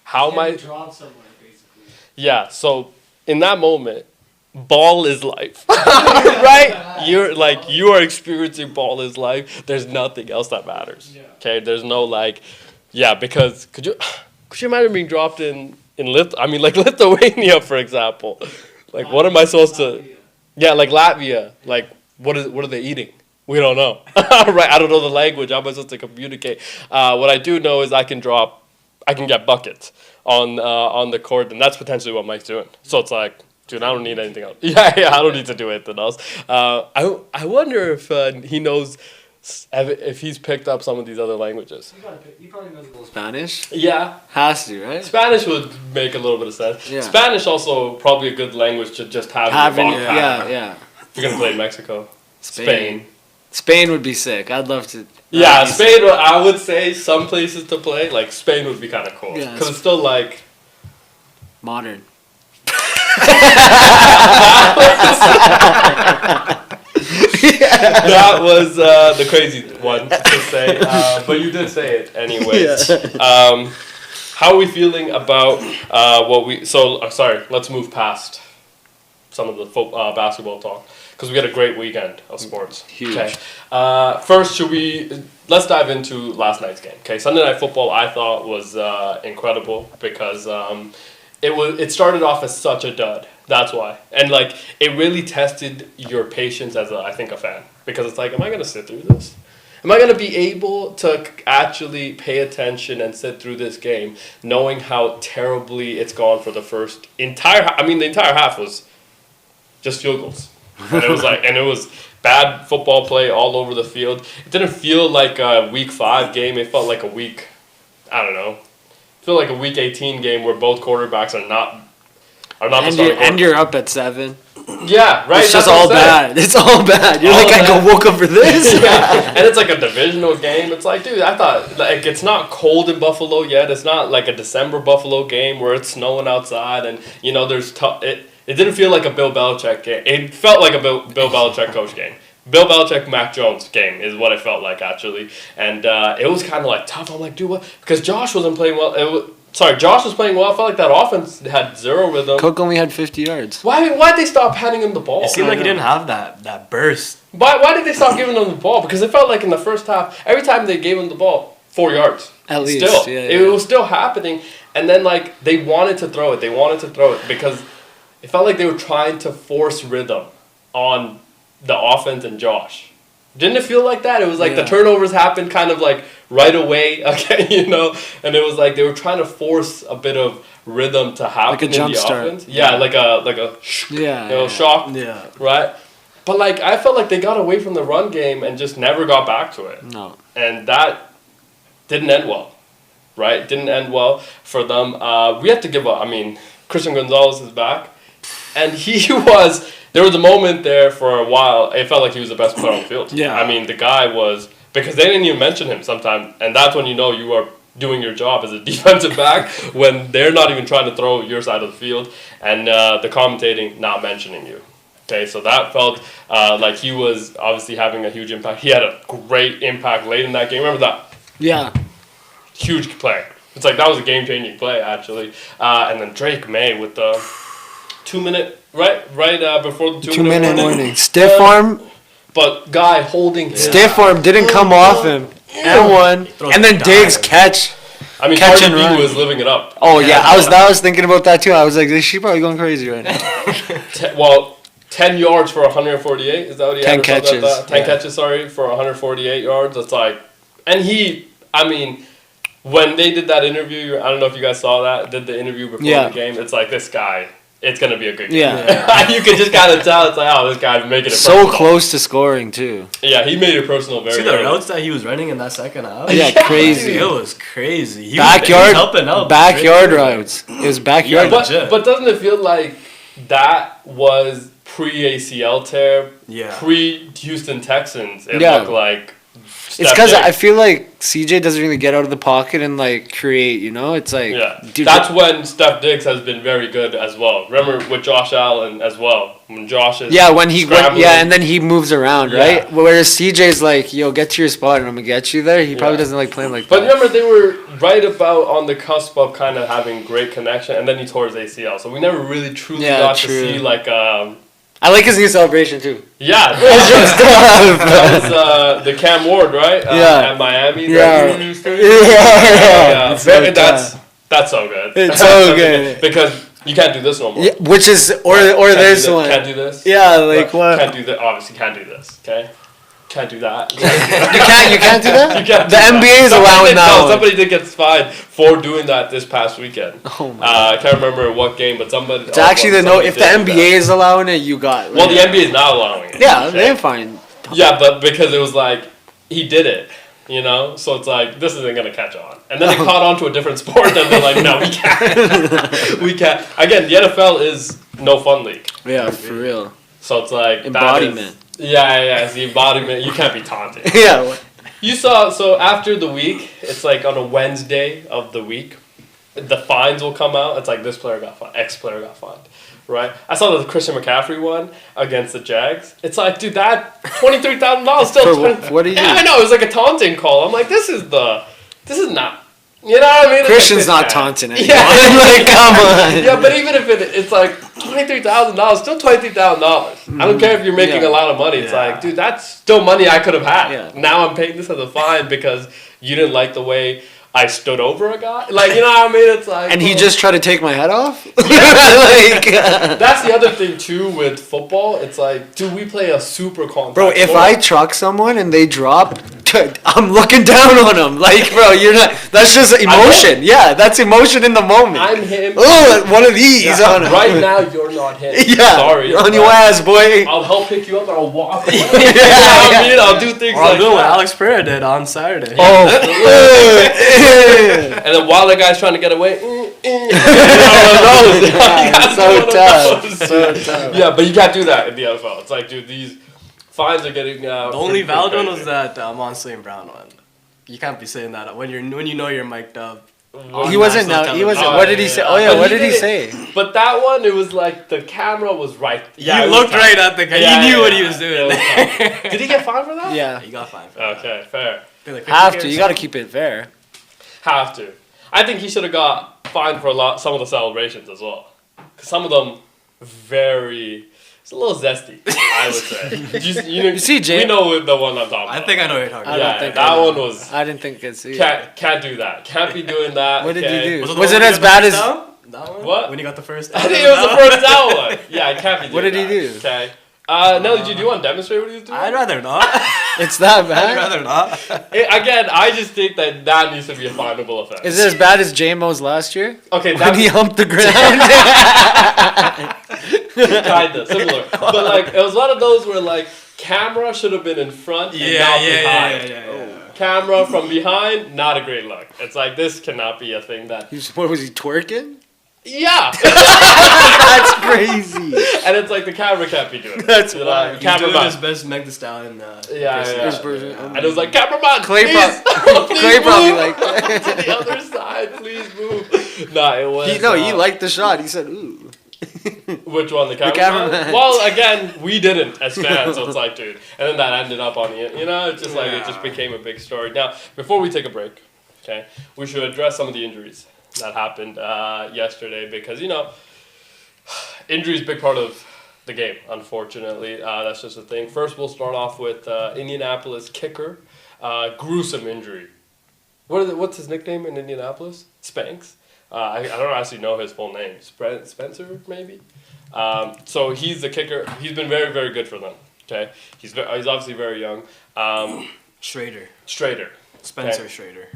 how am I... drawn somewhere, basically. Yeah, so in that moment, ball is life, right? You are experiencing ball is life. There's nothing else that matters, okay? There's no, like... Yeah, because could you imagine being dropped in Lithuania, for example? Like, what am I supposed to? Yeah, like Latvia. Like, what are they eating? We don't know. Right? I don't know the language. How am I supposed to communicate? What I do know is I can get buckets on the court, and that's potentially what Mike's doing. So it's like, dude, I don't need anything else. Yeah, I don't need to do anything else. I wonder if he knows. If he's picked up some of these other languages. He probably knows a little Spanish. Yeah. Has to, right? Spanish would make a little bit of sense. Yeah. Spanish also probably a good language to just have in your backpack. Yeah. If you're going to play in Mexico. Spain. Spain would be sick. I'd love to. Yeah, Spain. I would say some places to play. Like Spain would be kind of cool Yeah, because it's still like modern. that was the crazy one to say, but you did say it anyways. Yeah. How are we feeling about what we? So sorry, let's move past some of the basketball talk because we had a great weekend of sports. Huge. Okay. First, let's dive into last night's game. Okay, Sunday Night Football I thought was incredible because it started off as such a dud. That's why, and like it really tested your patience as I think a fan because it's like, am I gonna sit through this? Am I going to be able to actually pay attention and sit through this game knowing how terribly it's gone for the entire half was just field goals. And it was bad football play all over the field. It didn't feel like a week 5 game. It felt like a week 18 game where both quarterbacks are not the starting and you're up at 7. Yeah, right. It's just all bad. It's all bad. You're All like, I woke up for this. Yeah. And it's like a divisional game. It's like, dude, I thought like it's not cold in Buffalo yet. It's not like a December Buffalo game where it's snowing outside and there's it didn't feel like a Bill Belichick game. It felt like a Bill Belichick coach game. Bill Belichick, Mac Jones game is what it felt like actually, and it was kind of like tough. I'm like, dude, what? Because Josh wasn't playing well. Josh was playing well. I felt like that offense had zero rhythm. Cook only had 50 yards. Why'd they stop handing him the ball? It seemed like he didn't have that burst. Why did they stop giving him the ball? Because it felt like in the first half, every time they gave him the ball, 4 yards. At least, still, yeah. It was still happening. And then like they wanted to throw it. They wanted to throw it because it felt like they were trying to force rhythm on the offense and Josh. Didn't it feel like that? It was like the turnovers happened kind of like right away, okay, and it was like they were trying to force a bit of rhythm to happen like a in jump the start. offense. Yeah, like a shock. Yeah. Right? But like I felt like they got away from the run game and just never got back to it. No. And that didn't end well. Right? Didn't end well for them. We have to give up. I mean, Christian Gonzalez is back. And there was a moment there for a while, it felt like he was the best player on the field. Yeah. I mean, the guy was, because they didn't even mention him sometimes, and that's when you are doing your job as a defensive back, when they're not even trying to throw your side of the field, and the commentating not mentioning you. Okay, so that felt like he was obviously having a huge impact. He had a great impact late in that game. Remember that? Yeah. Huge play. It's like that was a game-changing play, actually. And then Drake May with the 2-minute, right before the 2-minute warning. Stiff arm. But guy holding his... Stiff arm didn't come off him. And one. And then Diggs catch. I mean, catch Cardi and B run. was living it up. Oh, yeah. I was thinking about that, too. I was like, she's probably going crazy right now. 10 yards for 148. Is that what he 10 had? catches. 10 catches, for 148 yards. It's like... And when they did that interview, I don't know if you guys saw that, did the interview before the game, it's like, this guy, it's going to be a good game. Yeah. You could just kind of tell, it's like, this guy's making it so personal. close to scoring, too. Yeah, he made it personal very See the early. routes that he was running in that second half? Yeah, crazy. It was crazy. He Backyard, was helping out. backyard routes. It was backyard. But doesn't it feel like that was pre-ACL tear, pre-Houston Texans? It looked like... It's because I feel like CJ doesn't really get out of the pocket and like create, It's like dude, that's when Steph Diggs has been very good as well. Remember with Josh Allen as well when Josh is and then he moves around, right? Whereas CJ's like, yo, get to your spot and I'm gonna get you there. He probably doesn't like playing like that. But remember, they were right about on the cusp of kind of having great connection, and then he tore his ACL, so we never really truly got to see like. I like his new celebration too. Yeah, that was the Cam Ward, right? At Miami. That's so good. It's so good because you can't do this no more. Yeah, which is or this one. Can't do this. Yeah, like what? Can't do that. Obviously, can't do this. Okay. Can't do that. You can't do that? You can't the NBA is allowing that. Somebody did get fined for doing that this past weekend. Oh my I can't remember what game, but somebody... It's actually if the NBA is allowing it, you got... Well, the NBA is not allowing it. Yeah, they're fine. Yeah, but because it was like, he did it, So it's like, this isn't going to catch on. And then it caught on to a different sport, and they're like, no, we can't. We can't. Again, the NFL is no fun league. Yeah, for real. So it's like... Embodiment. Yeah. It's the embodiment. You can't be taunting. Yeah. You saw, so after the week, it's like on a Wednesday of the week, the fines will come out. It's like this player got fined, X player got fined, right? I saw the Christian McCaffrey one against the Jags. It's like, dude, that $23,000 still. What do you do? Yeah, I know, it was like a taunting call. I'm like, this is not. You know what I mean? It's Christian's like not taunting anyone. Yeah. Like, come on. Yeah, but even if it's like $23,000, still $23,000. I don't care if you're making a lot of money. It's like, dude, that's still money I could have had. Yeah. Now I'm paying this as a fine because you didn't like the way I stood over a guy. Like, you know what I mean? It's like, And he well, just tried to take my head off? Like, that's the other thing too with football. It's like, dude, we play a super contact bro, if sport. I truck someone and they drop, I'm looking down on them. Like, bro, you're not. That's just emotion. Yeah, that's emotion in the moment. I'm him. Oh, one of these on him. Right now, you're not him. Yeah, Sorry. you're on your ass, boy. I'll help pick you up and I'll walk away. You know what I mean? I'll do things Or I'll like do what that. Alex Pereira did on Saturday. Oh, And then while the guy's trying to get away, so tough. Yeah, but you can't do that in the NFL. It's like, dude, these fines are getting. The only valid one was that Monsley and Brown one. You can't be saying that when you know you're mic'd up. He wasn't. No, he wasn't. What did he say? Oh yeah, what did he say? But that one, it was like the camera was right. Yeah, he looked right at the guy. Yeah, he knew what yeah. he was doing. Did he get fined for that? Yeah, He got fined for that. Okay, fair. Like have to. You got to keep it fair. Have to. I think he should have got fined for some of the celebrations as well. 'Cause some of them, it's a little zesty, I would say. You see, Jay- we know the one I'm talking about. I think I know what you're talking I about. don't Yeah, think that I one was. I didn't think it's. Can't do that. Can't be doing that. What did okay? you do? the Was one it when as he got the bad first as? down? That one? What? When he got the first I down? think it was the first down one. Yeah, I can't be doing What did he that. do? Okay. No, do you want to demonstrate what he was doing? I'd rather not. It's that I'd bad. rather not. Again, I just think that needs to be a finable offense. Is it as bad as J-Mo's last year? Okay, When he that's humped the ground. kinda similar. But like, it was one of those where like, camera should have been in front and not behind. Yeah. Camera from behind, not a great look. It's like, this cannot be a thing that. What was he twerking? Yeah! That's crazy. And it's like, the camera can't be doing it. That's You know, wild. He's doing cameraman. his best Meg Thee Stallion. Yeah. And it was like, cameraman, Clay please, Clay probably move like to the other side, please move. Nah, it was. he liked the shot. He said, "Ooh." Which one, the cameraman? cameraman. Well, again, we didn't as fans, so it's like, dude. And then that ended up on the, it's just like, it just became a big story. Now, before we take a break, okay, we should address some of the injuries that happened yesterday because, injury is a big part of the game, unfortunately. That's just a thing. First, we'll start off with Indianapolis kicker. Gruesome injury. What's his nickname in Indianapolis? Spanks. I don't actually know his full name. Spencer, maybe? So he's the kicker. He's been very, very good for them. Okay, he's obviously very young. Schrader. Okay. Spencer Schrader.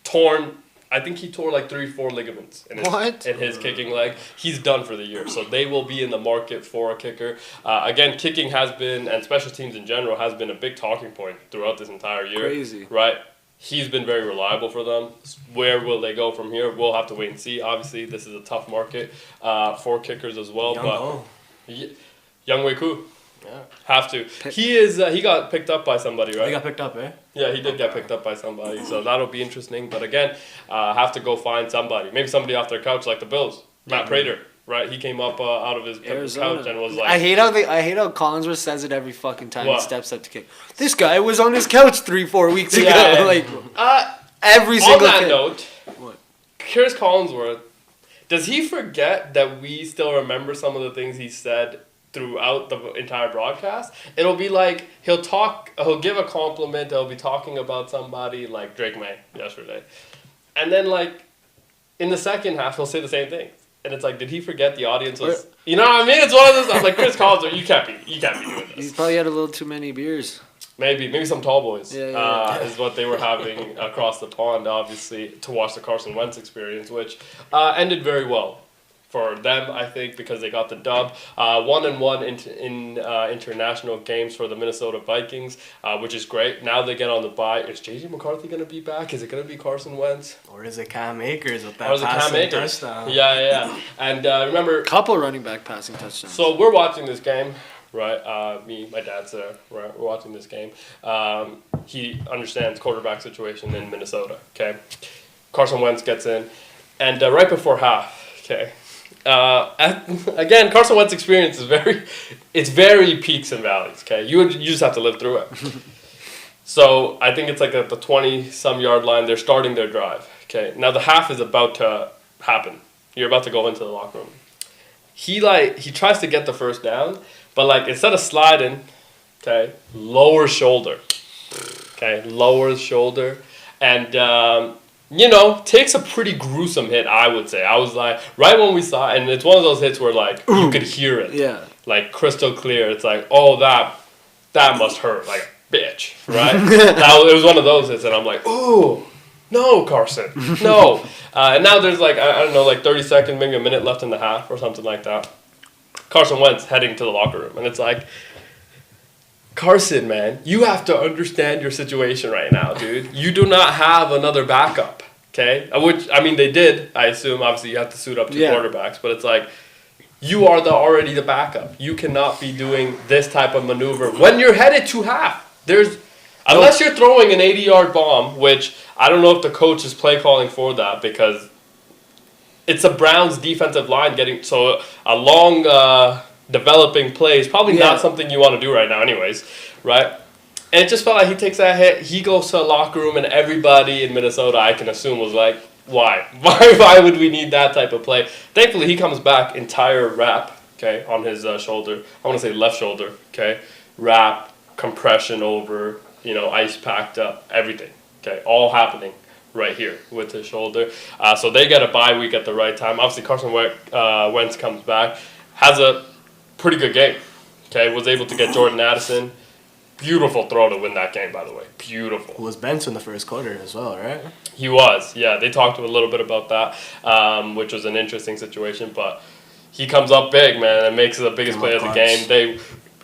Torn. I think he tore like 3-4 ligaments in his kicking leg. He's done for the year, so they will be in the market for a kicker. Again, kicking has been, and special teams in general, has been a big talking point throughout this entire year. Crazy. Right? He's been very reliable for them. Where will they go from here? We'll have to wait and see. Obviously, this is a tough market for kickers as well. Young Wei Koo. Yeah. Have to. He got picked up by somebody, right? He got picked up, eh? Yeah, he did get picked up by somebody, so that'll be interesting. But again, have to go find somebody. Maybe somebody off their couch like the Bills. Matt Prater, right? He came up out of his couch and was like... I hate how Collinsworth says it every fucking time he What? steps up to kick. This guy was on his couch 3-4 weeks ago. Yeah. Like every on single that kick. note, What? Chris Collinsworth, does he forget that we still remember some of the things he said throughout the entire broadcast? It'll be like he'll give a compliment, he'll be talking about somebody like Drake May yesterday. And then like in the second half he'll say the same thing. And it's like, did he forget the audience was you know what I mean? It's one of those, I'm like, Chris Collinsworth, you can't be doing He this. probably had a little too many beers. Maybe some tall boys Yeah. is what they were having across the pond, obviously, to watch the Carson Wentz experience, which ended very well for them, I think, because they got the dub. 1-1 in international games for the Minnesota Vikings, which is great. Now they get on the bye. Is J.J. McCarthy going to be back? Is it going to be Carson Wentz? Or is it Cam Akers with that Or is it Cam passing Akers? touchdown? Yeah. And remember, Couple running back passing touchdowns. so we're watching this game, right? My dad's there, right? We're watching this game. He understands quarterback situation in Minnesota, okay? Carson Wentz gets in, and right before half, okay? Again, Carson Wentz's experience is very peaks and valleys, okay? You just have to live through it. So I think it's like at the 20-some yard line, they're starting their drive, okay? Now the half is about to happen. You're about to go into the locker room. He tries to get the first down, but like instead of sliding, okay, lower shoulder, and takes a pretty gruesome hit. I would say. I was like, right when we saw it, and it's one of those hits where like you could hear it, like crystal clear. It's like, oh, that must hurt, like bitch, right? It was one of those hits, and I'm like, ooh. No, Carson, no. And now there's like, I don't know, like 30 seconds, maybe a minute left in the half or something like that. Carson Wentz heading to the locker room. And it's like, Carson, man, you have to understand your situation right now, dude. You do not have another backup, okay? Which, I mean, they did, I assume. Obviously, you have to suit up two quarterbacks. But it's like, you are already the backup. You cannot be doing this type of maneuver when you're headed to half. Unless you're throwing an 80-yard bomb, which I don't know if the coach is play calling for that because it's a Browns defensive line getting so a long developing play is probably not something you want to do right now anyways, right? And it just felt like he takes that hit, he goes to the locker room, and everybody in Minnesota, I can assume, was like, why? Why would we need that type of play? Thankfully, he comes back entire wrap, okay, on his shoulder. I want to say left shoulder, okay? Wrap, compression over, ice packed up, everything. Okay, all happening right here with his shoulder. So they get a bye week at the right time. Obviously, Carson Wentz comes back, has a pretty good game. Okay, was able to get Jordan Addison. Beautiful throw to win that game, by the way. Beautiful. Who was benched in the first quarter as well, right? He was, yeah. They talked a little bit about that, which was an interesting situation. But he comes up big, man, and makes the biggest play of the game. They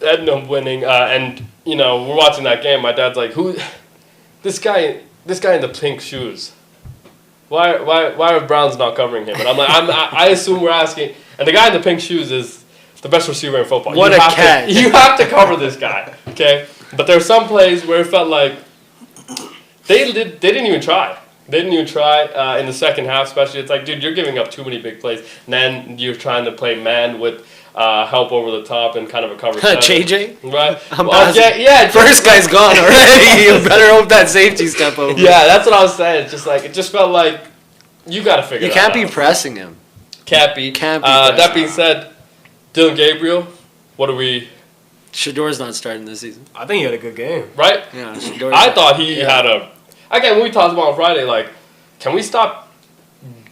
end up winning, and we're watching that game. My dad's like, "Who? This guy in the pink shoes. Why are Browns not covering him?" And I'm like, I assume we're asking. And the guy in the pink shoes is the best receiver in football. What a cat! You have to cover this guy, okay? But there are some plays where it felt like they didn't even try. They didn't even try in the second half, especially. It's like, dude, you're giving up too many big plays. And then you're trying to play man with help over the top and kind of a cover seven. JJ? Right? Yeah. First guy's gone already. You better hope that safety step over. Yeah, that's what I was saying. It's just like, it just felt like you got to figure it out. You can't be pressing him. Can't be. That being said, Dylan Gabriel, what do we... Shador's not starting this season. I think he had a good game. Right? Yeah, Shador's I thought he had a... Again, when we talked about on Friday, like, can we stop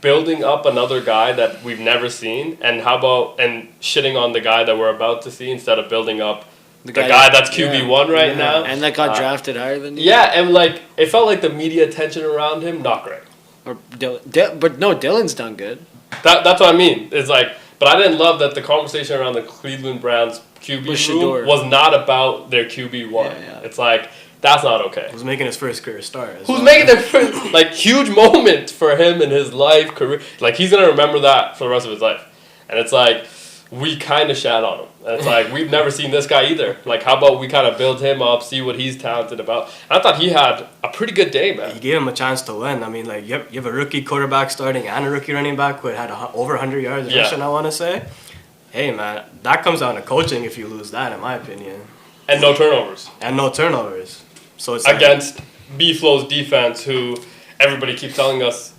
building up another guy that we've never seen, and how about shitting on the guy that we're about to see instead of building up the guy that's QB1 right now, and that got drafted higher than you. Yeah, and like it felt like the media attention around him not great. Or but no, Dylan's done good. That's what I mean. It's like, but I didn't love that the conversation around the Cleveland Browns QB room was not about their QB1. Yeah. It's like, that's not okay. Who's making his first career start? Who's making their first, like, huge moment for him in his life, career. Like, he's going to remember that for the rest of his life. And it's like, we kind of shat on him. And it's like, we've never seen this guy either. Like, how about we kind of build him up, see what he's talented about. And I thought he had a pretty good day, man. He gave him a chance to win. I mean, like, you have a rookie quarterback starting and a rookie running back who had over 100 yards rushing, I want to say. Hey, man, that comes down to coaching if you lose that, in my opinion. And no turnovers. So it's against B-Flow's defense, who everybody keeps telling us,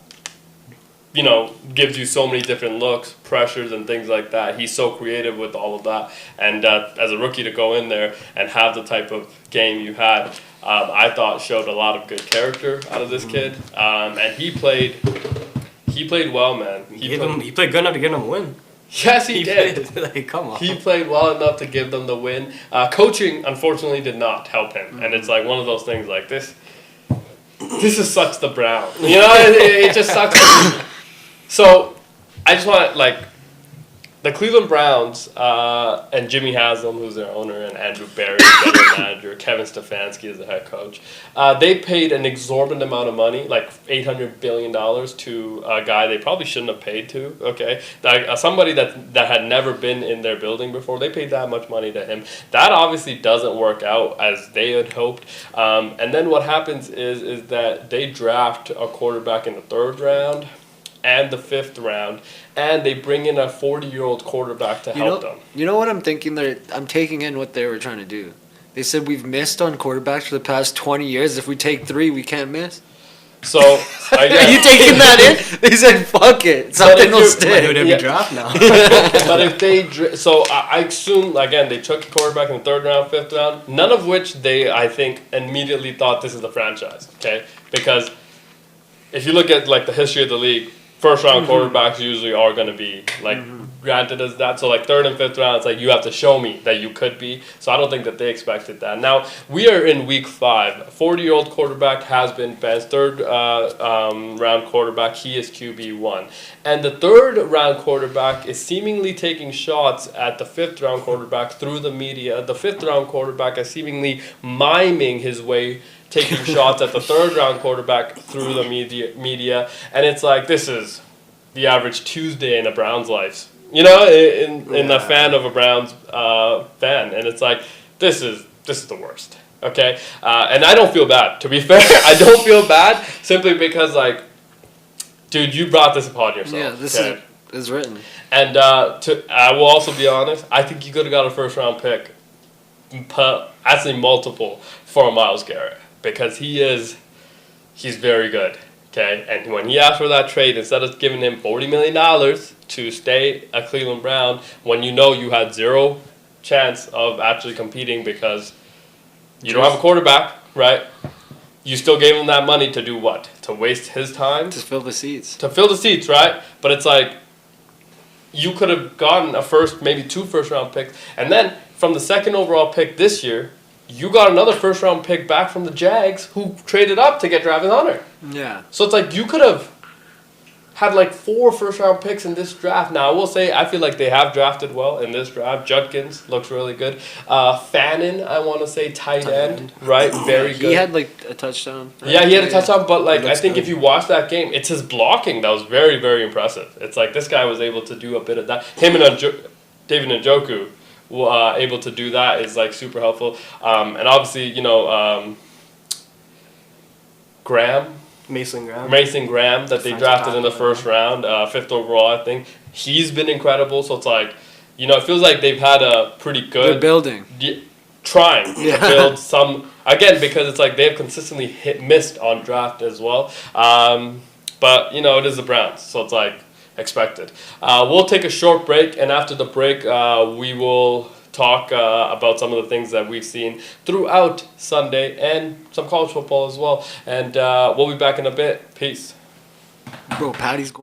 gives you so many different looks, pressures, and things like that. He's so creative with all of that. And as a rookie to go in there and have the type of game you had, I thought showed a lot of good character out of this kid. And he played well, man. He played good enough to get him a win. Yes, he did. Like, come on. He played well enough to give them the win. Coaching, unfortunately, did not help him. And it's like one of those things like this is sucks the Browns. It just sucks. So, I just want, the Cleveland Browns and Jimmy Haslam, who's their owner, and Andrew Barry, general manager, Kevin Stefanski is the head coach. They paid an exorbitant amount of money, like $800 billion, to a guy they probably shouldn't have paid to. Okay, like, somebody that had never been in their building before. They paid that much money to him. That obviously doesn't work out as they had hoped. And then what happens is that they draft a quarterback in the third round and the fifth round, and they bring in a 40-year-old quarterback to help them. You know what I'm thinking? I'm taking in what they were trying to do. They said we've missed on quarterbacks for the past 20 years. If we take 3, we can't miss. So, Are you taking that in? They said, fuck it. Something will Who stick. did we draft now? but if they, so I assume again they took a quarterback in the third round, fifth round, none of which they I think immediately thought this is the franchise. Okay, because if you look at like the history of the league, first round quarterbacks usually are going to be like granted as that. So like third and fifth round, it's like you have to show me that you could be. So I don't think that they expected that. Now we are in week 5. A 40-year-old quarterback has been benched. Third round quarterback, he is QB1, and the third round quarterback is seemingly taking shots at the fifth round quarterback through the media. The fifth round quarterback is seemingly miming his way taking shots at the third round quarterback through the media, and it's like this is the average Tuesday in a Browns life, you know, in a fan of a Browns fan, and it's like this is the worst. Okay, and I don't feel bad. To be fair, I don't feel bad simply because like, dude, you brought this upon yourself. Yeah, this is written. And I will also be honest. I think you could have got a first round pick, actually multiple, for Myles Garrett. Because he's very good, okay? And when he asked for that trade, instead of giving him $40 million to stay a Cleveland Brown, when you know you had zero chance of actually competing because you don't have a quarterback, right? You still gave him that money to do what? To waste his time? To fill the seats. To fill the seats, right? But it's like, you could have gotten a first, maybe 2 first-round picks, and then from the second overall pick this year, you got another first-round pick back from the Jags, who traded up to get Travis Hunter. Yeah. So it's like you could have had like 4 first-round picks in this draft. Now, I will say, I feel like they have drafted well in this draft. Judkins looks really good. Fannin, I want to say, tight end, right? Very good. He had like a touchdown. Right? Yeah, he had a touchdown, but like I think good. if you watch that game, it's his blocking that was very, very impressive. It's like this guy was able to do a bit of that. Him and David Njoku able to do that is like super helpful. And obviously, you know, Mason Graham that they drafted in the first round, 5th overall, I think. He's been incredible. So it's like, you know, it feels like they've had a pretty good... They're building. Trying to build some... Again, because it's like they've consistently missed on draft as well. But, you know, it is the Browns. So it's like expected. We'll take a short break. And after the break, we will talk about some of the things that we've seen throughout Sunday and some college football as well. And we'll be back in a bit. Peace. Bro, Patty's going.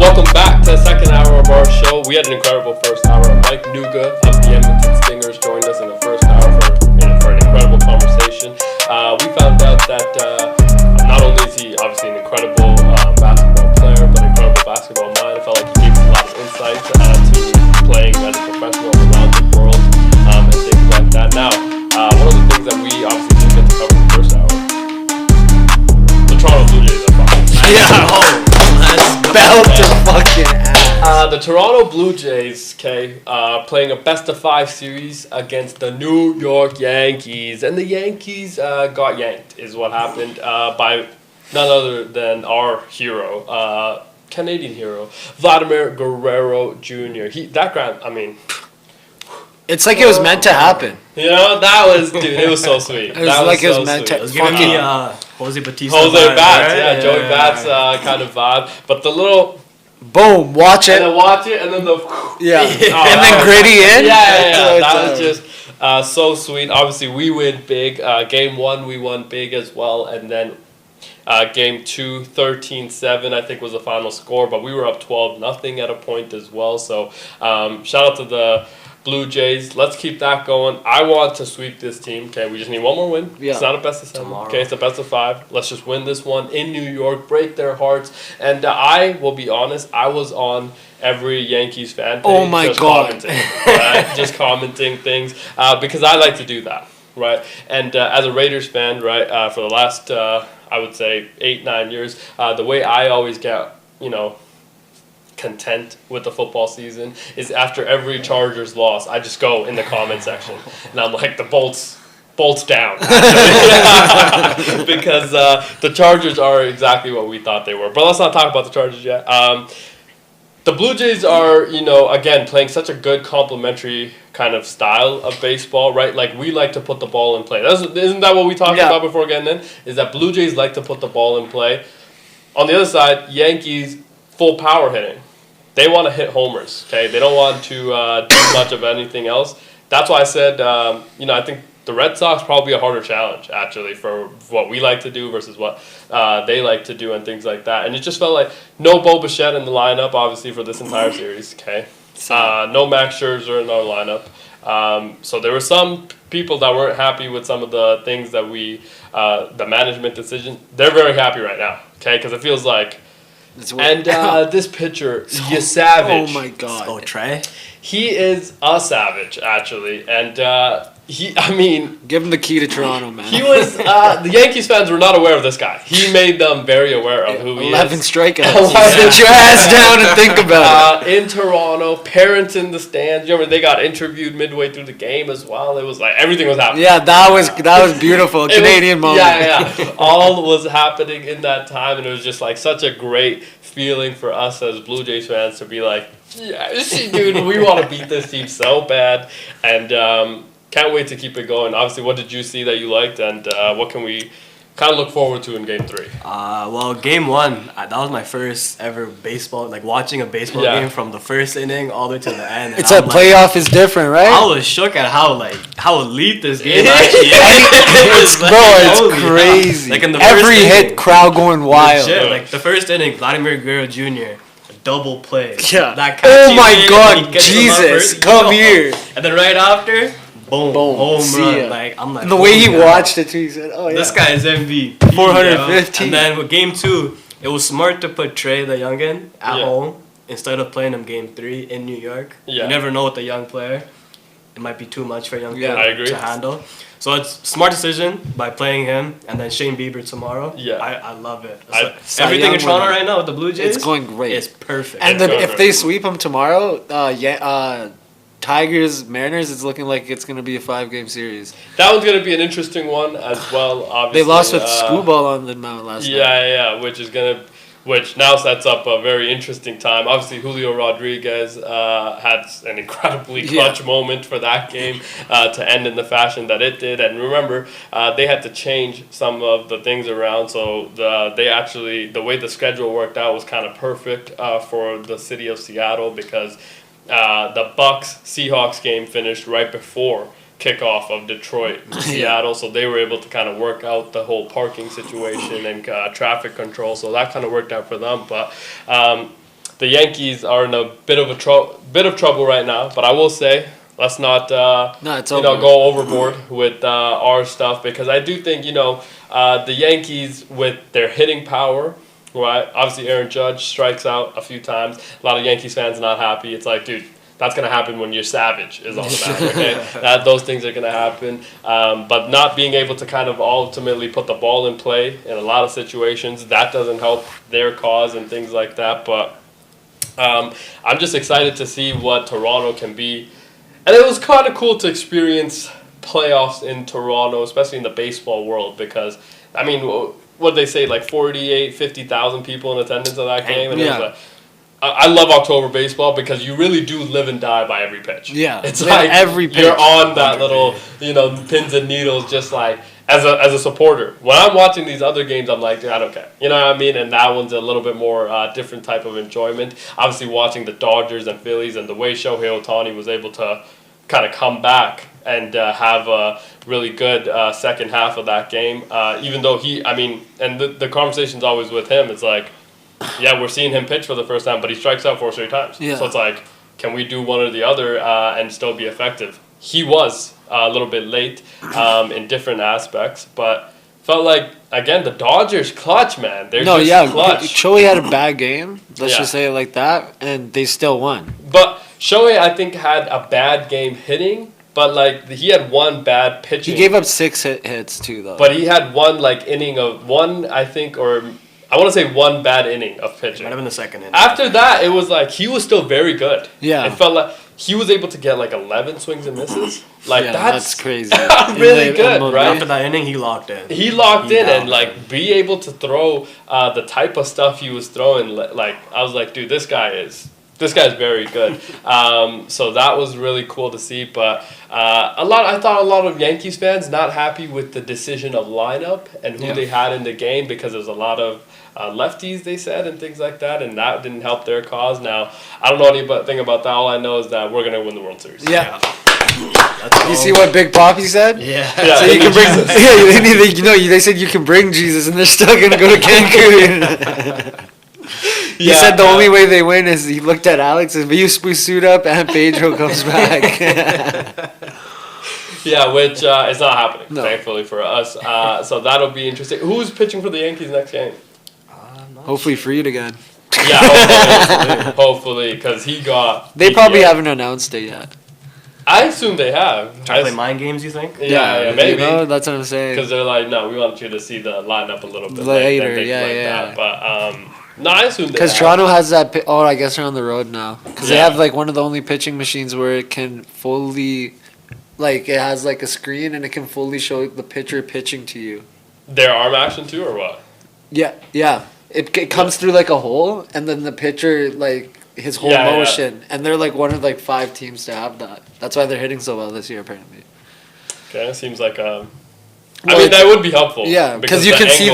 welcome back to the second hour of our show. We had an incredible first hour. Mike Nuga of the Edmonton Stingers joined us in the first hour for an incredible conversation. We found out that not only is he obviously an incredible basketball player, but an incredible basketball mind. I felt like he gave us a lot of insight to playing as a professional around the world and things like that. Now, one of the things that we obviously didn't get to cover in the first hour, the Toronto Blue Jays are fine. Yeah. Belt to fucking ass. The Toronto Blue Jays, playing a best-of-5 series against the New York Yankees. And the Yankees got yanked, is what happened, by none other than our hero, Canadian hero, Vladimir Guerrero Jr. It's like it was meant to happen. You know, it was so sweet. It was like it was meant to. It was giving me Jose Bautista. Jose Bats, right? Joey Bats kind of vibe. But the little... Boom, watch it. And then watch it, and then the... Yeah. And then gritty in. Yeah. That was just so sweet. Obviously, we win big. Game 1, we won big as well. And then game 2, 13-7, I think was the final score. But we were up 12-0 at a point as well. So shout out to the Blue Jays. Let's keep that going. I want to sweep this team. Okay, we just need one more win. Yeah. It's not a best of 7. Tomorrow. Okay, it's a best of 5. Let's just win this one in New York, break their hearts. And I will be honest, I was on every Yankees fan page. Oh my just God. Commenting, right? Just commenting things because I like to do that, right? And as a Raiders fan, right, for the last I would say 8-9 years, the way I always get, content with the football season is after every Chargers loss, I just go in the comment section and I'm like, the bolts down. Because the Chargers are exactly what we thought they were. But let's not talk about the Chargers yet. The Blue Jays are, again, playing such a good complementary kind of style of baseball, right? Like, we like to put the ball in play. Isn't that what we talked about before getting in? Is that Blue Jays like to put the ball in play. On the other side, Yankees, full power hitting. They want to hit homers, okay? They don't want to do much of anything else. That's why I said, I think the Red Sox probably a harder challenge, actually, for what we like to do versus what they like to do and things like that. And it just felt like no Bo Bichette in the lineup, obviously, for this entire series, okay? No Max Scherzer in our lineup. So there were some people that weren't happy with some of the things that the management decision. They're very happy right now, okay? Because it feels like... And this pitcher, Savage. Oh my God. Oh, Trey? He is a savage, actually. And give him the key to Toronto, man. he was, the Yankees fans were not aware of this guy. He made them very aware of who he 11 is. strikeouts. Sit your ass down and think about it. In Toronto, parents in the stands. You remember they got interviewed midway through the game as well. It was like everything was happening. Yeah, that was beautiful. Canadian moment. Yeah. All was happening in that time, and it was just like such a great feeling for us as Blue Jays fans to be like, yes, dude, we want to beat this team so bad, and can't wait to keep it going. Obviously, what did you see that you liked, and what can we kind of look forward to in Game 3? Well, Game 1, that was my first ever baseball, like watching a baseball game from the first inning all the way to the end. It's a playoff is different, right? I was shook at how elite this game actually is. It's crazy. Like in the every first hit, inning, crowd going wild. legit, like the first inning, Vladimir Guerrero Jr. double play. Yeah. That Oh my catchy God, hit, and he gets the Jesus, first, come here. And then right after, boom, home See run. ya. Like I'm like, And the way he oh my God. watched it too, he said, "Oh yeah." This guy is MVP. 415. And then with Game 2, it was smart to put Trey the youngin at home instead of playing him Game 3 in New York. Yeah. You never know with a young player. It might be too much for a young player I agree. to handle. So it's smart decision by playing him and then Shane Bieber tomorrow. Yeah. I love it. Cy Everything in Young Toronto winner. right now with the Blue Jays, It's going great. It's perfect. And It's if going they great. sweep them tomorrow, Tigers, Mariners, it's looking like it's going to be a 5-game series. That one's going to be an interesting one as well, obviously. They lost with Screwball on the mound last night. Yeah, which now sets up a very interesting time. Obviously, Julio Rodriguez had an incredibly clutch moment for that game to end in the fashion that it did. And remember, they had to change some of the things around. So the way the schedule worked out was kind of perfect for the city of Seattle because the Bucks-Seahawks game finished right before kickoff of Detroit and Seattle, so they were able to kind of work out the whole parking situation and traffic control, so that kind of worked out for them. But the Yankees are in a bit of trouble right now. But I will say, let's not it's go overboard with our stuff, because I do think the Yankees with their hitting power. Right, obviously Aaron Judge strikes out a few times. A lot of Yankees fans not happy. It's like, dude, that's gonna happen when you're Savage is on the mound. Okay, those things are gonna happen. But not being able to kind of ultimately put the ball in play in a lot of situations, that doesn't help their cause and things like that. But I'm just excited to see what Toronto can be, and it was kind of cool to experience playoffs in Toronto, especially in the baseball world, because I mean. What they say, like 50,000 people in attendance of that game, and it was like, I love October baseball because you really do live and die by every pitch. Yeah, it's like every pitch. You're on that little, pins and needles, just like as a supporter. When I'm watching these other games, I'm like, dude, I don't care. You know what I mean? And that one's a little bit more different type of enjoyment. Obviously, watching the Dodgers and Phillies and the way Shohei Ohtani was able to kind of come back and have a really good second half of that game. Even though and the conversation's always with him, it's like, yeah, we're seeing him pitch for the first time, but he strikes out 4 straight times. Yeah. So it's like, can we do one or the other and still be effective? He was a little bit late in different aspects, but felt like, again, the Dodgers clutch, man. They're clutch. Shohei had a bad game, let's just say it like that, and they still won. But Shohei, I think, had a bad game hitting, but like he had one bad pitching. He gave up 6 hits too, though. But he had one inning of one, I think, or I want to say one bad inning of pitching. Might have been the second inning. After that, it was like he was still very good. Yeah. It felt like he was able to get like 11 swings and misses. Like that's crazy. really good, right? After that inning, he locked in. He locked in and like be able to throw the type of stuff he was throwing. Like I was like, dude, this guy's very good. So that was really cool to see. But I thought a lot of Yankees fans not happy with the decision of lineup and who they had in the game, because there was a lot of lefties, they said, and things like that, and that didn't help their cause. Now, I don't know anything about that. All I know is that we're going to win the World Series. Yeah. You see what Big Papi said? Yeah. So you can bring, they said you can bring Jesus, and they're still going to go to Cancun. He said the only way they win is he looked at Alex and you suit up and Pedro comes back. Yeah, which is not happening, thankfully for us. So that'll be interesting. Who's pitching for the Yankees next game? Hopefully Freed again. Yeah, hopefully, because he got... They probably haven't announced it yet. I assume they have. Trying to play mind games, you think? Yeah, maybe. That's what I'm saying. Because they're like, no, we want you to see the lineup a little bit later. That. But no, I assume they because Toronto has that. I guess they're on the road now. Because they have like one of the only pitching machines where it can fully, like it has like a screen and it can fully show the pitcher pitching to you. Their arm action too, or what? Yeah. It comes through like a hole, and then the pitcher like his whole motion, and they're like one of like 5 teams to have that. That's why they're hitting so well this year, apparently. Okay, it seems like I mean that would be helpful. Yeah, because you can see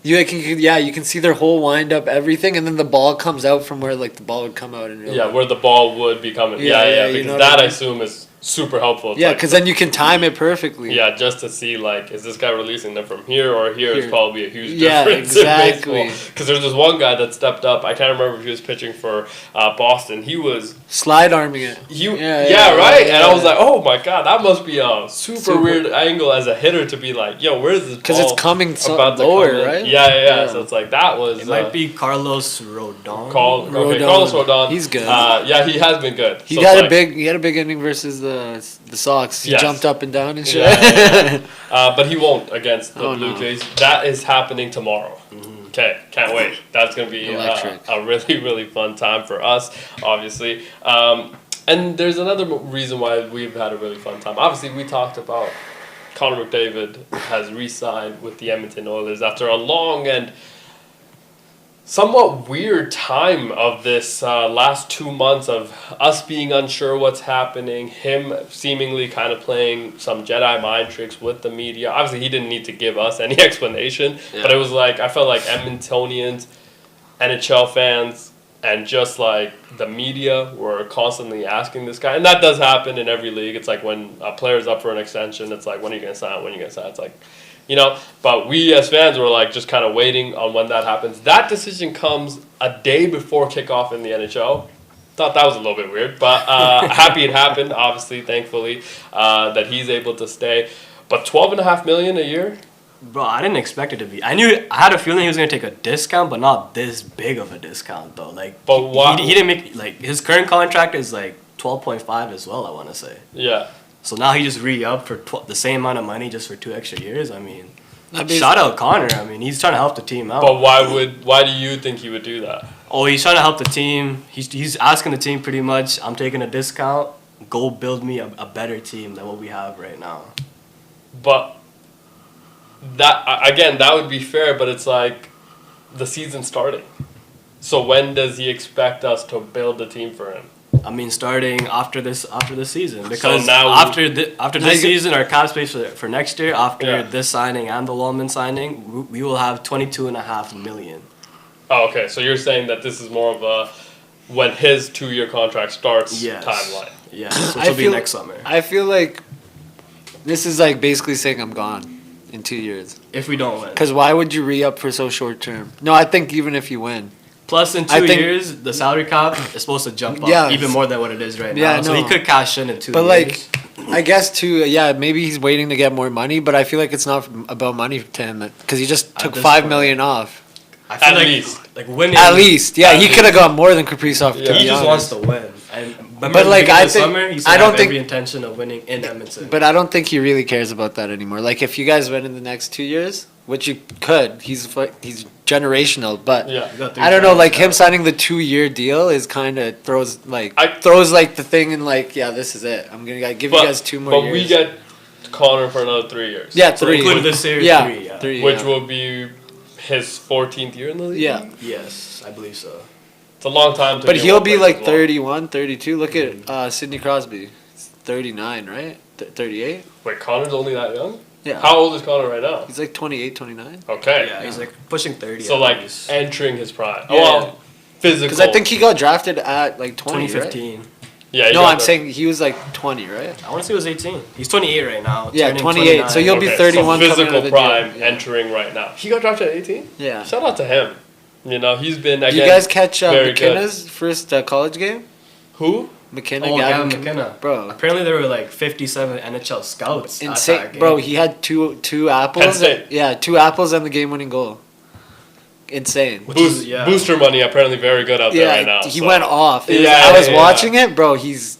you can see their whole wind up, everything, and then the ball comes out from where like the ball would come out in real life. Where the ball would be coming. Yeah, because that I assume is super helpful. It's because then you can time it perfectly. Yeah, just to see like, is this guy releasing them from here or here is probably a huge difference exactly. in baseball. Because there's this one guy that stepped up. I can't remember if he was pitching for Boston. He was slide arming it. Right. And I was like, oh my god, that must be a super weird angle as a hitter to be like, yo, where is this ball? Because it's coming lower, right? Yeah. So it's like that was. It might be Carlos Rodon. Carlos Rodon. He's good. He has been good. He had a big inning versus the Sox. He jumped up and down and shit. But he won't against the Blue Jays. That is happening tomorrow. Okay, can't wait. That's going to be a really, really fun time for us, obviously. And there's another reason why we've had a really fun time. Obviously, we talked about Connor McDavid has re-signed with the Edmonton Oilers after a long and somewhat weird time of this last 2 months of us being unsure what's happening, him seemingly kind of playing some Jedi mind tricks with the media. Obviously, he didn't need to give us any explanation, but it was like, I felt like Edmontonians, NHL fans, and just like the media were constantly asking this guy. And that does happen in every league. It's like when a player's up for an extension, it's like, when are you going to sign? When are you going to sign? It's like, You know, but we as fans were like just kind of waiting on when that happens. That decision comes a day before kickoff in the NHL. Thought that was a little bit weird, but happy it happened. Obviously, thankfully, that he's able to stay. But $12.5 million a year. Bro, I didn't expect it to be. I had a feeling he was gonna take a discount, but not this big of a discount though. Like, But why- he didn't make like his current contract is like 12.5 as well. I want to say. Yeah. So now he just re-upped for the same amount of money just for 2 extra years. I mean, I mean, shout out Connor. I mean, he's trying to help the team out. But why do you think he would do that? Oh, he's trying to help the team. He's asking the team pretty much, I'm taking a discount. Go build me a better team than what we have right now. But that would be fair, but it's like the season's starting. So when does he expect us to build a team for him? I mean, starting after this season, because now after this season, our cap space for next year, after this signing and the Lallman signing, we will have $22.5 million. Oh, okay. So you're saying that this is more of a when his 2-year contract starts timeline. Yeah, so it'll be next summer. I feel like this is like basically saying I'm gone in 2 years. If we don't win. Because why would you re-up for so short term? No, I think even if you win. Plus, in 2 years, the salary cap is supposed to jump up even more than what it is right now. So he could cash in 2 years. But like, I guess too, maybe he's waiting to get more money, but I feel like it's not about money to him because he just took $5 million off. I feel At like, least. like winning. At least, yeah, he could have got more than Kaprizov. Yeah. He just wants to win. And But like, I think summer, he I don't think every intention of winning in Edmonton. But I don't think he really cares about that anymore. Like, if you guys win in the next 2 years, which you could, he's generational. But Yeah. I don't know. Like him signing the 2-year deal is kind of throws the thing in like, this is it. I'm gonna give you guys 2 more years. But we get Connor for another 3 years. Yeah, so 3. including this series, yeah, 3. Yeah. 3. Which will be his 14th year in the league. Yeah. Yes, I believe so. It's a long time to But be in he'll one be place like as well. 31, 32. Look at Sidney Crosby. He's 39, right? 38? Wait, Connor's only that young? Yeah. How old is Connor right now? He's like 28, 29. Okay. Yeah, he's like pushing 30. So at like least. entering his prime. Yeah. Well, physical. Because I think he got drafted at like 20, 2015. right? Yeah. No, I'm saying he was like 20, right? I want to say he was 18. He's 28 right now. Yeah, turning 28. 29. So you'll be Okay, 31 So coming out physical of the prime deal. Yeah. entering right now. He got drafted at 18. Yeah. Shout out to him. You know, he's been again. Did you guys catch very McKenna's first college game? Who? McKenna, Oh, Gavin Gavin McKenna. Bro. Apparently there were like 57 NHL scouts at that Insane. game. Bro, he had two apples. Penn State. Yeah, 2 apples and the game-winning goal. Insane. Which is, Booster money apparently very good out there right now. He so. went off. Yeah, I was yeah. watching it, bro. He's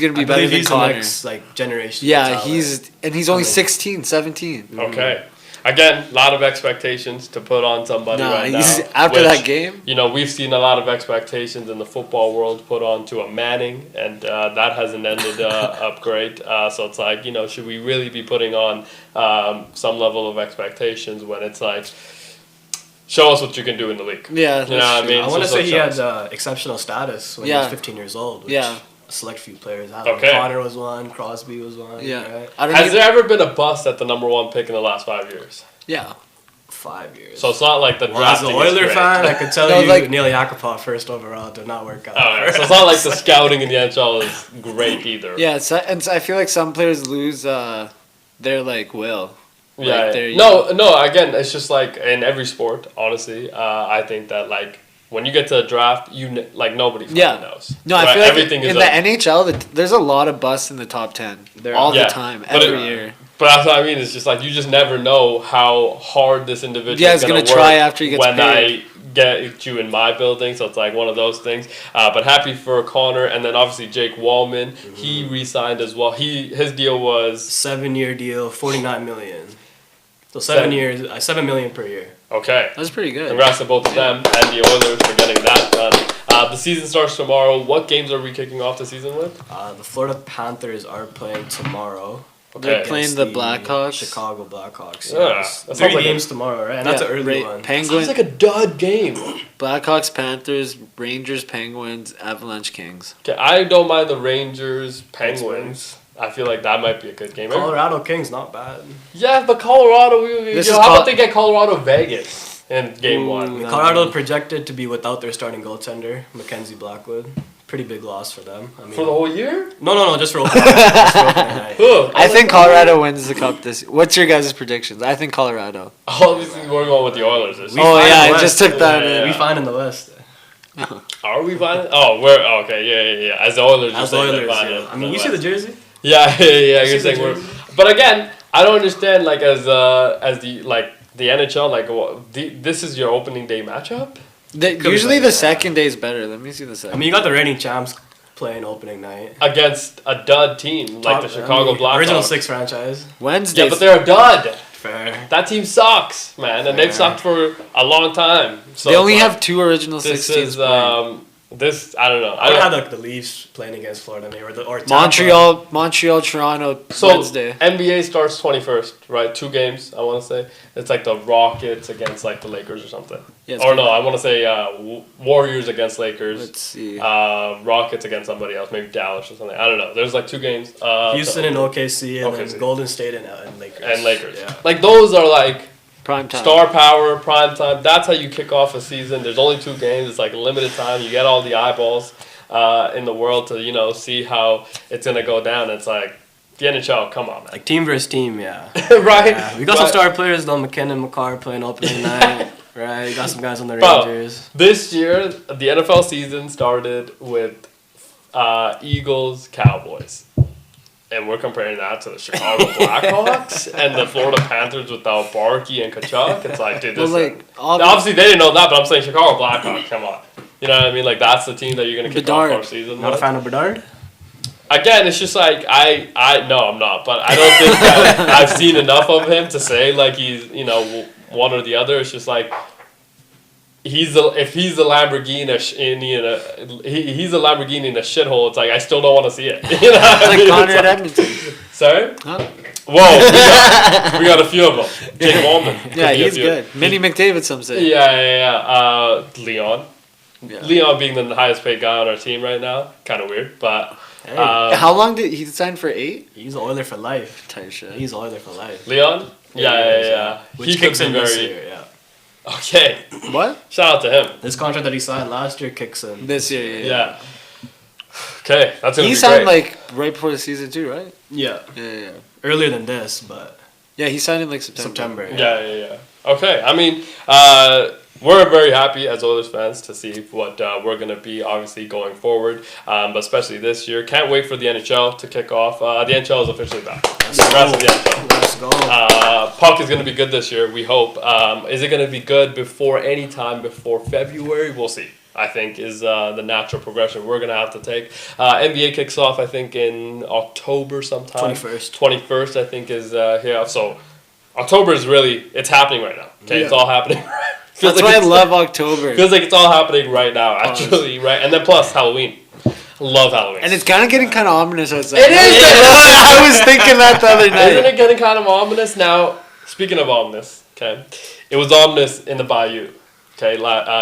gonna be I better believe than he's Connor. the next like generation. Yeah, talent. he's only I mean- 16, 17. Okay. Again, a lot of expectations to put on somebody Nah, right now. he's after which, that game. You know, we've seen a lot of expectations in the football world put on to a Manning, and that hasn't ended up great. So it's like, you know, should we really be putting on some level of expectations when it's like, show us what you can do in the league? Yeah, You know what I mean? I want to So say he show had us. exceptional status when he Yeah. was 15 years old. Which Yeah. a select few players have. Okay. Connor was one. Crosby was one. Yeah. Right? I don't Has even, there ever been a bust at the number 1 pick in the last 5 years? yeah. 5 years. So it's not like the Well, as a drafting is Oiler great. fan, I could tell No, you like- Neil Yakupov first overall did not work out. Alright, so it's not like the scouting in the NHL is great either. Yeah, and so I feel like some players lose their like will. Yeah. Like, they're- No. Again, it's just like in every sport. Honestly, I think that like when you get to a draft, nobody fucking Yeah. knows. No, I Right? feel like everything in is the NHL, there's a lot of busts in the top 10 all Yeah, the time, but every it- year. But that's what I mean. It's just like you just never know how hard this individual Yeah, is he's gonna gonna try work after he gets when paid. I get you in my building. So it's like one of those things. But happy for Connor, and then obviously Jake Wallman. He re-signed as well. His deal was 7-year deal, $49 million. So 7 Seven. years, $7 million per year. okay. That's pretty good. Congrats to both of them and the Oilers for getting that done. The season starts tomorrow. What games are we kicking off the season with? The Florida Panthers are playing tomorrow. They're Okay. playing against the Blackhawks. Chicago Blackhawks. Yeah, Yes. that 3 sounds like games tomorrow, right? And that's Yeah, an early Ra- one. Penguins, Sounds like a dud game. Blackhawks, Panthers, Rangers, Penguins, Avalanche, Kings. Okay, I don't mind the Rangers, Penguins. I feel like that might be a good game. Colorado Kings, not bad. Yeah, but Colorado, This how is about Col- they get Colorado Vegas in game Ooh, one? no. Colorado projected to be without their starting goaltender, Mackenzie Blackwood. pretty big loss for them. I mean, For the whole year? no, just for opening night. Just for opening night. Who? I think Colorado wins the cup this. What's your guys' predictions? I think Colorado. Obviously, we're going with the Oilers this We year. Oh find yeah, the I West. just took that Yeah, in. yeah. We find in the West. Are we fine? Oh, we're okay. Yeah. As the Oilers, you're As saying Oilers, they're fine yeah. in I mean, the you see the West. jersey? Yeah. You're see the saying we're. jersey? But again, I don't understand. Like as the the NHL, this is your opening day matchup. be Usually better, the yeah. second day is better. Let me see the I second. mean, you got the reigning champs playing opening night. Against a dud team like the Chicago Blackhawks. Original 6 franchise. Wednesday. Yeah, but they're a dud. Fair. That team sucks, man, and they've Fair. sucked for a long time. So they only it's like, have 2 original this 16s. is this I don't know. I would have like the Leafs playing against Florida maybe, or Tampa. Montreal, Toronto, So Wednesday. NBA starts 21st, right? 2 games, I want to say. It's like the Rockets against like the Lakers or something. Yeah, it's Or good. no, I want to say Warriors against Lakers. Let's see. Rockets against somebody else, maybe Dallas or something. I don't know. There's like 2 games. Houston and OKC, and OKC. then Golden State and Lakers. and Lakers. Yeah. Like those are like Prime time. star power, prime time. That's how you kick off a season. There's only 2 games. It's like limited time. You get all the eyeballs in the world to see how it's gonna go down. It's like the NHL. Come on, man. Like team versus team, yeah. Right? Yeah, we got some But star players though. McKinnon, McCarr playing opening night. Right, you got some guys on the Bro. Rangers. This year, the NFL season started with Eagles, Cowboys. And we're comparing that to the Chicago Blackhawks and the Florida Panthers without Barkey and Kachuk. It's like, dude, this Well, like, obviously they didn't know that, but I'm saying Chicago Blackhawks, come on. You know what I mean? Like, that's the team that you're going to kick off Bedard. our season Not a with. fan of Bedard. Again, it's just like, no, I'm not. But I don't think that I've seen enough of him to say, like, he's, one or the other. It's just like, if he's a Lamborghini he's a Lamborghini in a shithole, it's like I still don't want to see it. You know what I like mean? Connor It's at like- Edmonton. Sorry? Huh? Whoa, we got a few of them. Jake Ballman. could Yeah, be a he's few. good. Minnie McDavid, some say. Yeah. Leon. Yeah. Leon being the highest paid guy on our team right now, kind of weird, but Hey, How long did he sign for 8? he's an Oiler for life. Tight shit. He's an Oiler for life. Leon. Yeah. Which He could kicks be in this very year, yeah. okay. What? Shout out to him. This contract that he signed last year kicks in. This year, Yeah. Okay, that's gonna He be signed great. like right before the season too, right? Yeah. Yeah. Earlier than this, but Yeah, he signed in like September. September. Yeah. Okay, I mean, we're very happy as Oilers fans to see what we're going to be obviously going forward, but especially this year. Can't wait for the NHL to kick off. The NHL is officially back. Congrats to the NHL. Let's go. Puck is going to be good this year, we hope. Is it going to be good before any time before February? We'll see. I think is the natural progression we're going to have to take. NBA kicks off, I think, in October sometime. 21st. 21st, I think, is here. So October is really, it's happening right now. Okay, it's all happening. That's why I love October. Feels like it's all happening right now, actually, right? And then plus Halloween. Love Halloween. And it's kind of getting kind of ominous outside. It is! I was thinking that the other Isn't night. it getting kind of ominous? Now, speaking of ominous, okay, it was ominous in the Bayou. Okay,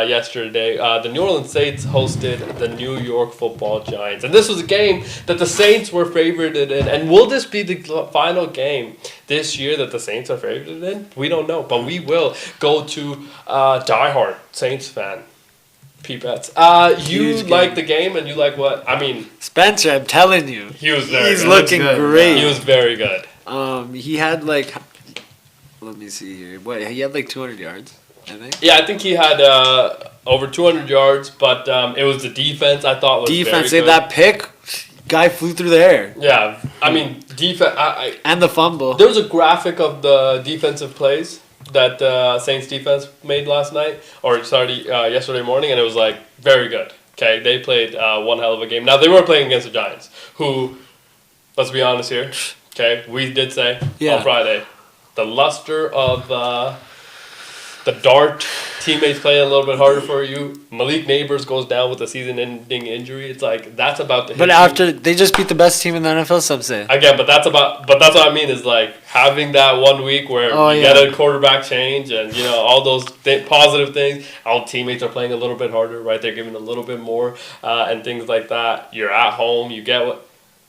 yesterday, the New Orleans Saints hosted the New York Football Giants, and this was a game that the Saints were favored in. And will this be the final game this year that the Saints are favored in? We don't know, but we will go to diehard Saints fan. Peepettes. You Huge like game. the game, and you like what? I mean, Spencer, I'm telling you. he was very He's good. looking Good, great. He was very good. He had like, let me see here. What, he had like 200 yards, I think. Yeah, I think he had over 200 yards, but it was the defense I thought was Defense, very good. that pick, guy flew through the air. Yeah, I mean, defense. And the fumble. There was a graphic of the defensive plays that Saints defense made last night, or yesterday morning, and it was like very good. Okay, they played one hell of a game. Now they were playing against the Giants, who, let's be honest here. Okay, we did say Yeah. on Friday, the luster of the dart teammates playing a little bit harder for you. Malik Neighbors goes down with a season-ending injury. It's like that's about to. But hit you. after, they just beat the best team in the NFL, some say. Again, but that's what I mean is like having that 1 week where you yeah. get a quarterback change and all those positive things. All teammates are playing a little bit harder, right? They're giving a little bit more and things like that. You're at home, you get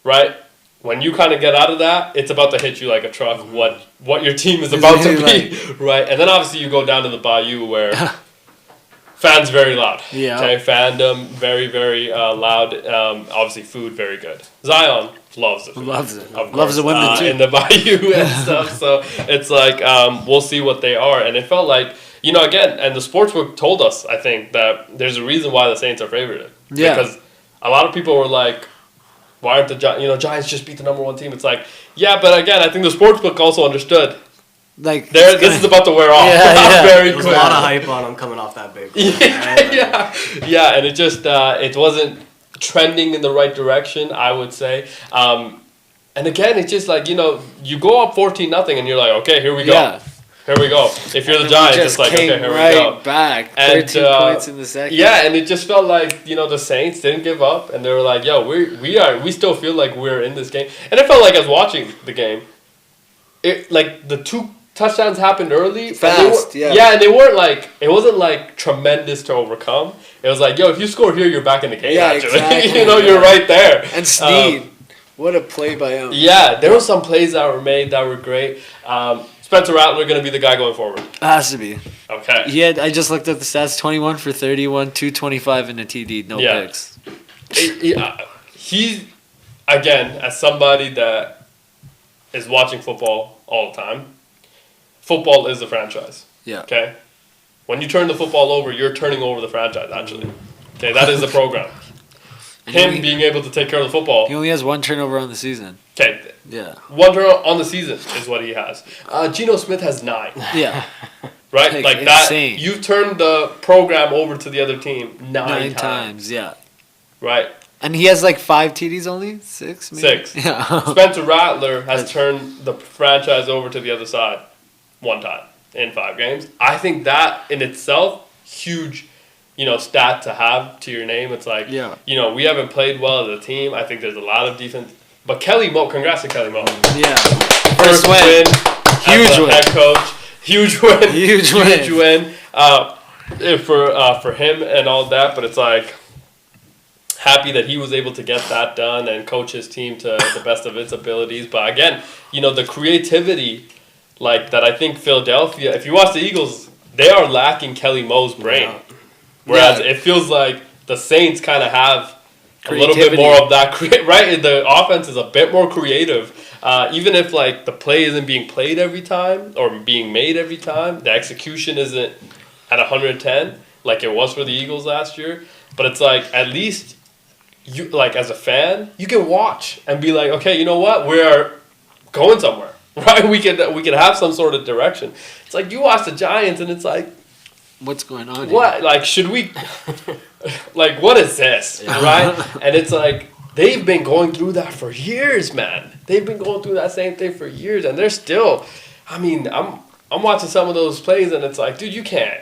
right. When you kind of get out of that, it's about to hit you like a truck. What your team is about to be, right? And then obviously you go down to the Bayou where Fans very loud. Yeah. Okay, fandom very, very loud. Obviously, food very good. Zion loves it. Loves it. Of Loves the course, women too. in the Bayou and stuff. So it's like we'll see what they are, and it felt like again, and the sportsbook told us I think that there's a reason why the Saints are favored. Yeah. Because a lot of people were like, why aren't the Giants just beat the number one team? It's like, yeah, but again, I think the sportsbook also understood. Like This is about to wear off very There was quick. a lot of hype on him coming off that big. Yeah, and it just it wasn't trending in the right direction, I would say. And again, it's just like you go up 14-0, and you're like, okay, here we go. Yeah. Here we go. If you're the And Giants, we it's like, okay, came here right we go. back. And, 13 points in the second. Yeah, and it just felt like the Saints didn't give up, and they were like, "Yo, we still feel like we're in this game." And it felt like as watching the game, it like the 2 touchdowns happened early, Fast, and yeah. and they weren't like it wasn't like tremendous to overcome. It was like, "Yo, if you score here, you're back in the game." Yeah, actually, exactly. you're right there. And Snead, what a play by him. Yeah, there were some plays that were made that were great. Spencer Rattler going to be the guy going forward. Has to be. Okay. I just looked at the stats: 21 for 31, 225 in a TD, no Yeah. picks. He's again, as somebody that is watching football all the time. Football is the franchise. Yeah. Okay. When you turn the football over, you're turning over the franchise. Actually. Okay, that is the program. And Him being able to take care of the football. He only has 1 turnover on the season. Okay. Yeah. 1 turnover on the season is what he has. Geno Smith has 9. Yeah. Right? Like insane. that. You've turned the program over to the other team 9 times. Yeah. Right. And he has like 5 TDs only? 6 maybe? 6. Yeah. Spencer Rattler has turned the franchise over to the other side 1 time in 5 games. I think that in itself, huge, stat to have to your name. It's like, we haven't played well as a team. I think there's a lot of defense. But Kelly Moe, congrats to Kelly Moe. Yeah. First win. Huge as a win. head coach. Huge win. Huge win. Huge win. For him and all that. But it's like, happy that he was able to get that done and coach his team to the best of its abilities. But again, the creativity like that, I think Philadelphia, if you watch the Eagles, they are lacking Kelly Moe's brain. Whereas it feels like the Saints kind of have a little bit more of that, right? The offense is a bit more creative. Even if like the play isn't being played every time or being made every time, the execution isn't at 110 like it was for the Eagles last year. But it's like at least you like as a fan, you can watch and be like, okay, you know what? We are going somewhere, right? We could have some sort of direction. It's like you watch the Giants and it's like, what's going on? What? Like, should we? Like, what is this? Right? And it's like they've been going through that for years, man. They've been going through that same thing for years, and they're still. I mean, I'm watching some of those plays, and it's like, dude, you can't.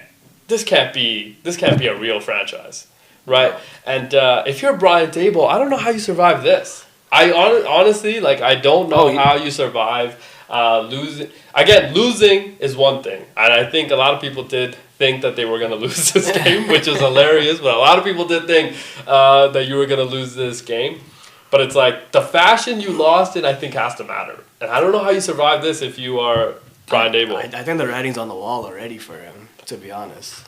This can't be a real franchise, right? And if you're Brian Dable, I don't know how you survive this. I honestly, like, I don't know how you survive losing. Again, losing is one thing, and I think a lot of people did think that they were going to lose this game, which is hilarious, but a lot of people did think that you were going to lose this game. But it's like, the fashion you lost it, I think, has to matter. And I don't know how you survive this if you are Brian Dable. I think the writing's on the wall already for him, to be honest.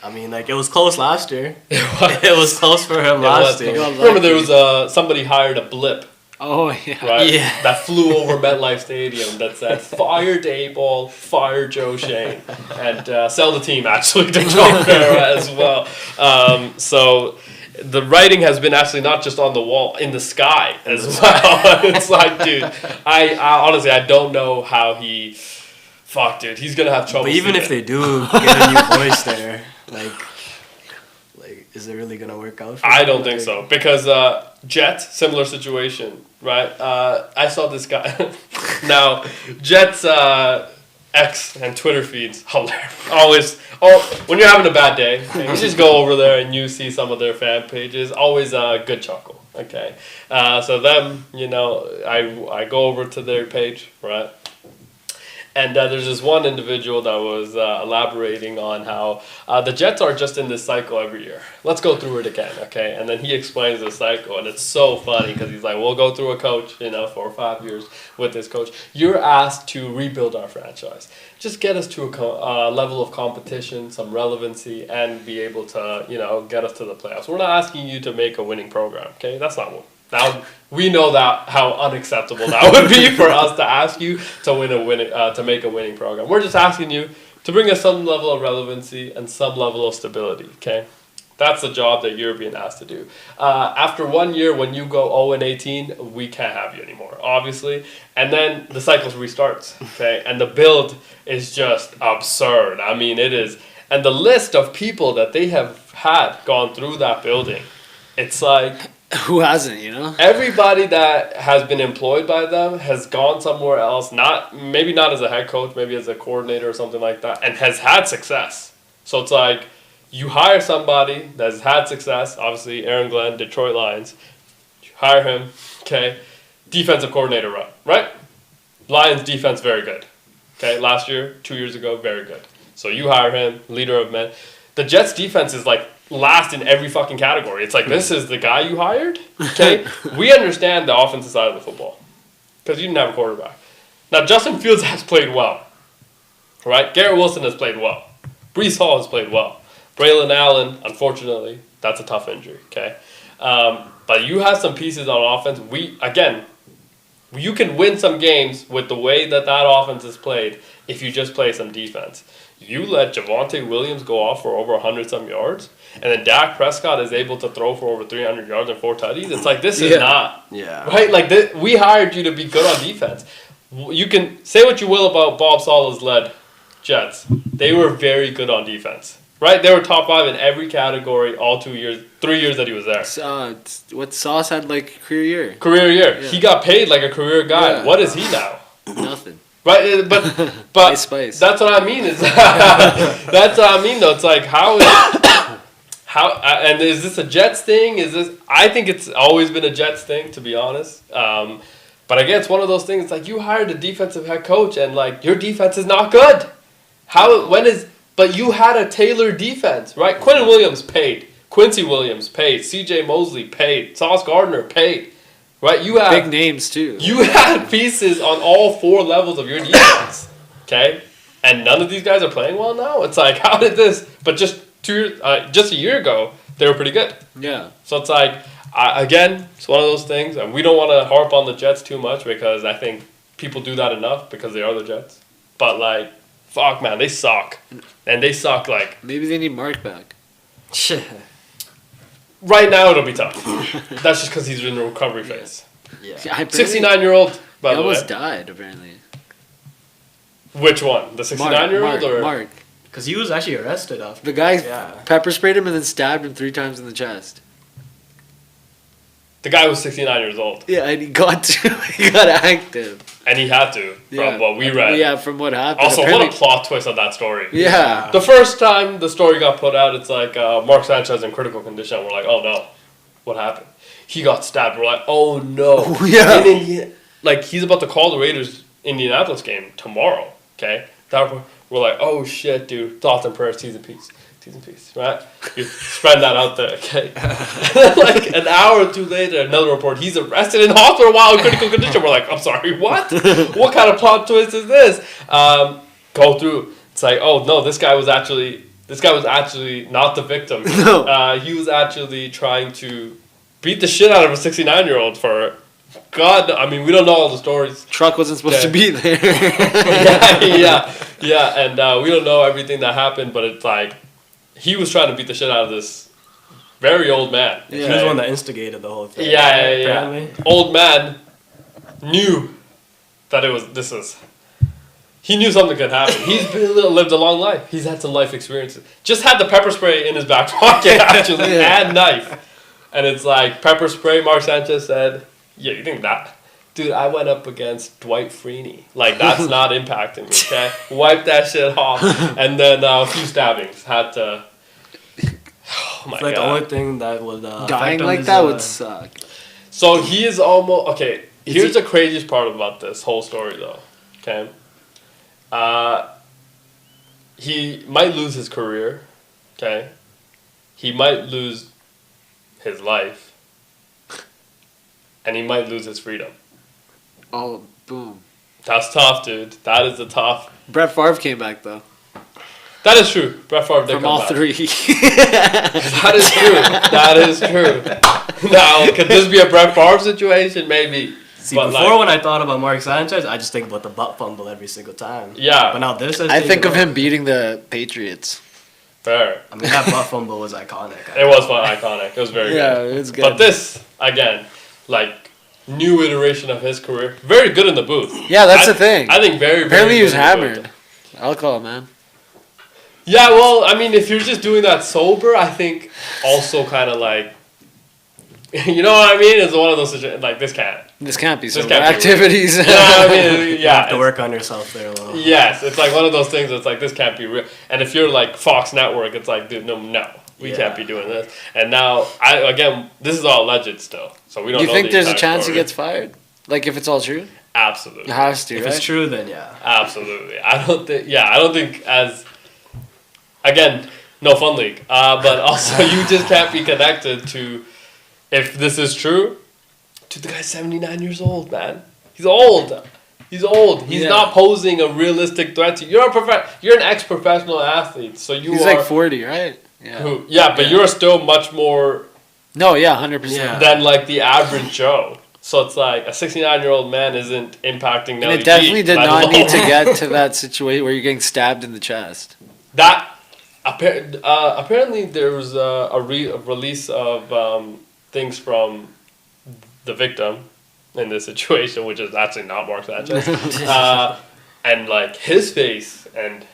I mean, like, it was close last year. It was close for him last year. Remember, there was somebody hired a blip. Oh, yeah. Right? Yeah. That flew over MetLife Stadium that said, fire Dayball, fire Joe Shane, and sell the team, actually, to Joe Ferreira as well. So the writing has been actually not just on the wall, in the sky as well. It's like, dude, I honestly, I don't know how he... Fuck, dude, he's going to have trouble. But even if they do get a new voice there, like, is it really going to work out for I them? don't think so. Because Jet, similar situation, right? I saw this guy. Now, Jet's X and Twitter feeds, hilarious. When you're having a bad day, you just go over there and you see some of their fan pages. Always a good chuckle, okay? So them, I go over to their page, right? And there's this one individual that was elaborating on how the Jets are just in this cycle every year. Let's go through it again, okay? And then he explains the cycle, and it's so funny because he's like, we'll go through a coach, 4 or 5 years with this coach. You're asked to rebuild our franchise. Just get us to a level of competition, some relevancy, and be able to, get us to the playoffs. We're not asking you to make a winning program, okay? That's not what. Now we know that how unacceptable that would be for us to ask you to make a winning program. We're just asking you to bring us some level of relevancy and some level of stability. Okay, that's the job that you're being asked to do. After 1 year, when you go 0-18, we can't have you anymore, obviously, and then the cycle restarts. Okay, and the build is just absurd. I mean, it is, and the list of people that they have had gone through that building, it's like. Who hasn't, Everybody that has been employed by them has gone somewhere else, maybe not as a head coach, maybe as a coordinator or something like that, and has had success. So it's like, you hire somebody that has had success, obviously Aaron Glenn, Detroit Lions, you hire him, okay, defensive coordinator run, right? Lions defense, very good. Okay, last year, 2 years ago, very good. So you hire him, leader of men. The Jets defense is like, last in every fucking category. It's like, this is the guy you hired? Okay? We understand the offensive side of the football because you didn't have a quarterback. Now, Justin Fields has played well, right? Garrett Wilson has played well. Breece Hall has played well. Braylon Allen, unfortunately, that's a tough injury, okay? But you have some pieces on offense. You can win some games with the way that offense is played if you just play some defense. You let Javonte Williams go off for over 100-some yards, and then Dak Prescott is able to throw for over 300 yards and 4 tutties. It's like, this is not... Yeah. Right? Like, we hired you to be good on defense. You can say what you will about Bob Saleh's led Jets. They were very good on defense. Right? They were top 5 in every category all 3 years that he was there. What Sauce had like career year. Career year. Yeah. He got paid like a career guy. Yeah. What is he now? Nothing. Right, but Spice. That's what I mean. That's what I mean, though. It's like, and is this a Jets thing? I think it's always been a Jets thing, to be honest. But again, it's one of those things. It's like, you hired a defensive head coach, and like, your defense is not good. But you had a tailored defense, right? Quentin Williams paid, Quincy Williams paid, C.J. Mosley paid, Sauce Gardner paid. Right, you have big names too. You had pieces on all 4 levels of your defense, okay? And none of these guys are playing well now. It's like, how did this? But just a year ago, they were pretty good. Yeah. So it's like, again, it's one of those things, and we don't want to harp on the Jets too much because I think people do that enough because they are the Jets. But like, fuck, man, they suck, and they suck like. Maybe they need Mark back. Right now, it'll be tough. That's just because he's in the recovery phase. Yeah. 69-year-old, by the way. He almost died, apparently. Which one? The 69-year-old or Mark? Because he was actually arrested after. The guy pepper sprayed him and then stabbed him 3 times in the chest. The guy was 69 years old. Yeah, and he got active. And he had to, from what we read. Yeah, from what happened. Also, what a plot twist of that story. Yeah. The first time the story got put out, it's like Mark Sanchez in critical condition. We're like, oh no, what happened? He got stabbed. We're like, oh no. Yeah. He's about to call the Raiders Indianapolis game tomorrow, okay? We're like, oh shit, dude. Thoughts and prayers, T's and P's. T's and P's, right? You spread that out there, okay? Like an hour or 2 later, another report, he's arrested in hospital while in critical condition. We're like, I'm sorry, what? What kind of plot twist is this? Go through. It's like, oh no, this guy was actually not the victim. No. He was actually trying to beat the shit out of a 69-year-old for God. I mean, we don't know all the stories. Truck wasn't supposed to be there. yeah, and we don't know everything that happened, but it's like he was trying to beat the shit out of this very old man. Yeah. He was the one that instigated the whole thing. Yeah. Old man knew that he knew something could happen. He's lived a long life. He's had some life experiences. Just had the pepper spray in his back pocket, actually, and knife. And it's like, pepper spray, Mark Sanchez said, yeah, you think that? Dude, I went up against Dwight Freeney. Like, that's not impacting me, okay? Wipe that shit off. And then a few stabbings. Had to... Oh, my God. The only thing that would... Dying like that would suck. So, he is almost... Okay, here's the craziest part about this whole story, though, okay? He might lose his career, okay? He might lose his life, and he might lose his freedom. Oh, boom. That's tough, dude. That is a tough. Brett Favre came back though. That is true. Brett Favre did From come all back. three. That is true. That is true. Now, could this be a Brett Favre situation? Maybe. See, But, before like- when I thought about Mark Sanchez, I just think about the butt fumble every single time. Yeah. But now this is. I think of him beating the Patriots. Fair. I mean, that butt fumble was iconic. It was fun, iconic. It was very Yeah, good. it was good. But this, again, like, new iteration of his career. Very good in the booth. Yeah, that's I- the thing. I think very, very Apparently he was good in the booth. hammered. Alcohol, man. Yeah, well, I mean, if you're just doing that sober, I think also kind of like, you know what I mean? It's one of those situations, like, this can't. This can't be This sober can't be activities. You know what I mean? You Yeah. have to it's- work on yourself there a little. Yes, it's like one of those things that's like, this can't be real. And if you're like Fox Network, it's like, dude, no, we Yeah. can't be doing this. And now, again, this is all alleged still. So we don't You know think the there's a entire chance he story. gets fired? Like if it's all true? Absolutely. It has to, If right? it's true, then yeah. Absolutely. I don't think as, again, no fun league. But also you just can't be connected to, if this is true, to the guy's 79 years old, man. He's old. He's old. He's Yeah. not posing a realistic threat to you. You're an ex-professional athlete, so you He's are. like 40, right? Yeah. But Yeah. you're still much more No, yeah, 100%. Yeah. than like the average Joe. So it's like a 69-year-old man isn't impacting And Nelly it definitely G, did let not need to alone- get to that situation where you're getting stabbed in the chest. That apparently there was a release of things from the victim in this situation, which is actually not Mark Sanchez, and like his face and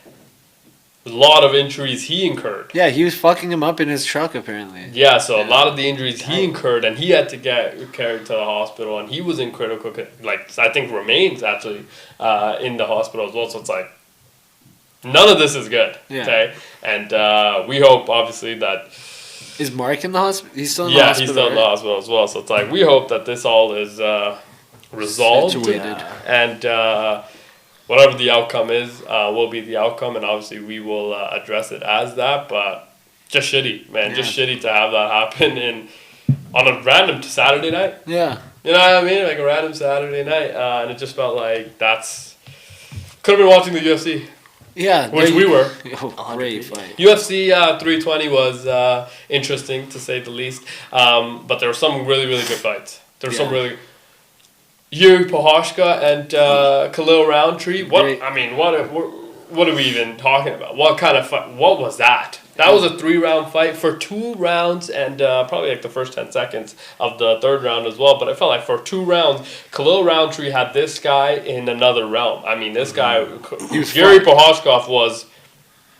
a lot of injuries he incurred. Yeah, he was fucking him up in his truck apparently. Yeah, so a Yeah. lot of the injuries he incurred, and he had to get carried to the hospital, and he was in critical, like I think remains actually in the hospital as well. So it's like none of this is good. Yeah. Okay, and we hope obviously that. Is Mark in the hospital? He's still in the Yeah, hospital. he's still in the right? hospital as well. So it's like we hope that this all is resolved, Situated. and whatever the outcome is, will be the outcome, and obviously we will address it as that. But just shitty, man. Just shitty to have that happen on a random Saturday night. Yeah. You know what I mean? Like a random Saturday night, and it just felt like could have been watching the UFC. Yeah. Which we were. Oh, great fight. UFC 320 was interesting to say the least, but there were some really, really good fights. There were some Yeah. really. Yuri Prochazka and Khalil Roundtree. Great. What are we even talking about? What kind of fight? What was that? That was a 3-round fight for 2 rounds and probably like the first 10 seconds of the third round as well. But I felt like for 2 rounds, Khalil Roundtree had this guy in another realm. I mean, this guy, Yuri Prochazka was.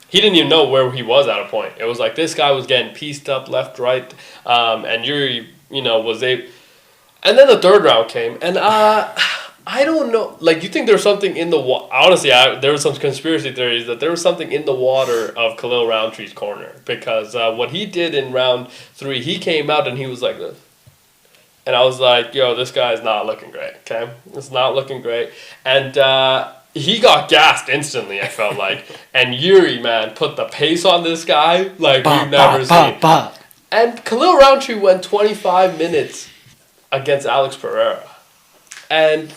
He didn't even know where he was at a point. It was like this guy was getting pieced up left, right, and Yuri, was able. And then the third round came, and I don't know. Like, you think there's something in the water? Honestly, there was some conspiracy theories that there was something in the water of Khalil Roundtree's corner because what he did in round 3, he came out and he was like this, and I was like, "Yo, this guy's not looking great." Okay, it's not looking great, and he got gassed instantly. I felt like, and Yuri, man, put the pace on this guy like we've never seen. And Khalil Roundtree went 25 minutes against Alex Pereira. And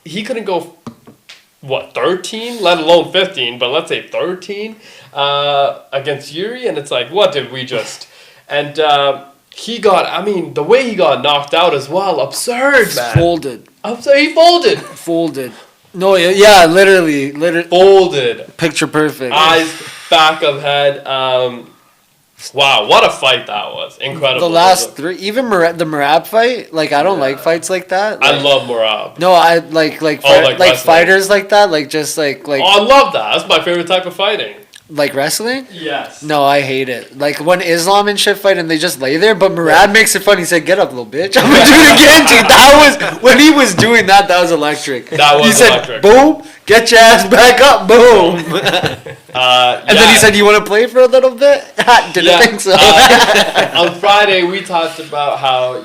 he couldn't go, 13? Let alone 15, but let's say 13 against Yuri. And it's like, what did we just... And he got, the way he got knocked out as well, absurd, man. Folded. Absurd. He folded. Folded. No, yeah, literally. Folded. Picture perfect. Eyes, back of head. Wow, what a fight that was. Incredible. The last 3, even the Marab fight, like, I don't like fights like that. Like, I love Muneeb. No, I like like wrestling. fighters like that, like, just like. Oh, I love that. That's my favorite type of fighting. Like wrestling? Yes. No, I hate it. Like when Islam and shit fight and they just lay there, but Murad makes it fun. He said, "Get up, little bitch. I'm gonna do it again, dude." That was when he was doing that. That was electric. That was he said, electric. "Boom, get your ass back up, boom." And then he said, "You want to play for a little bit?" Didn't think so. On Friday, we talked about how,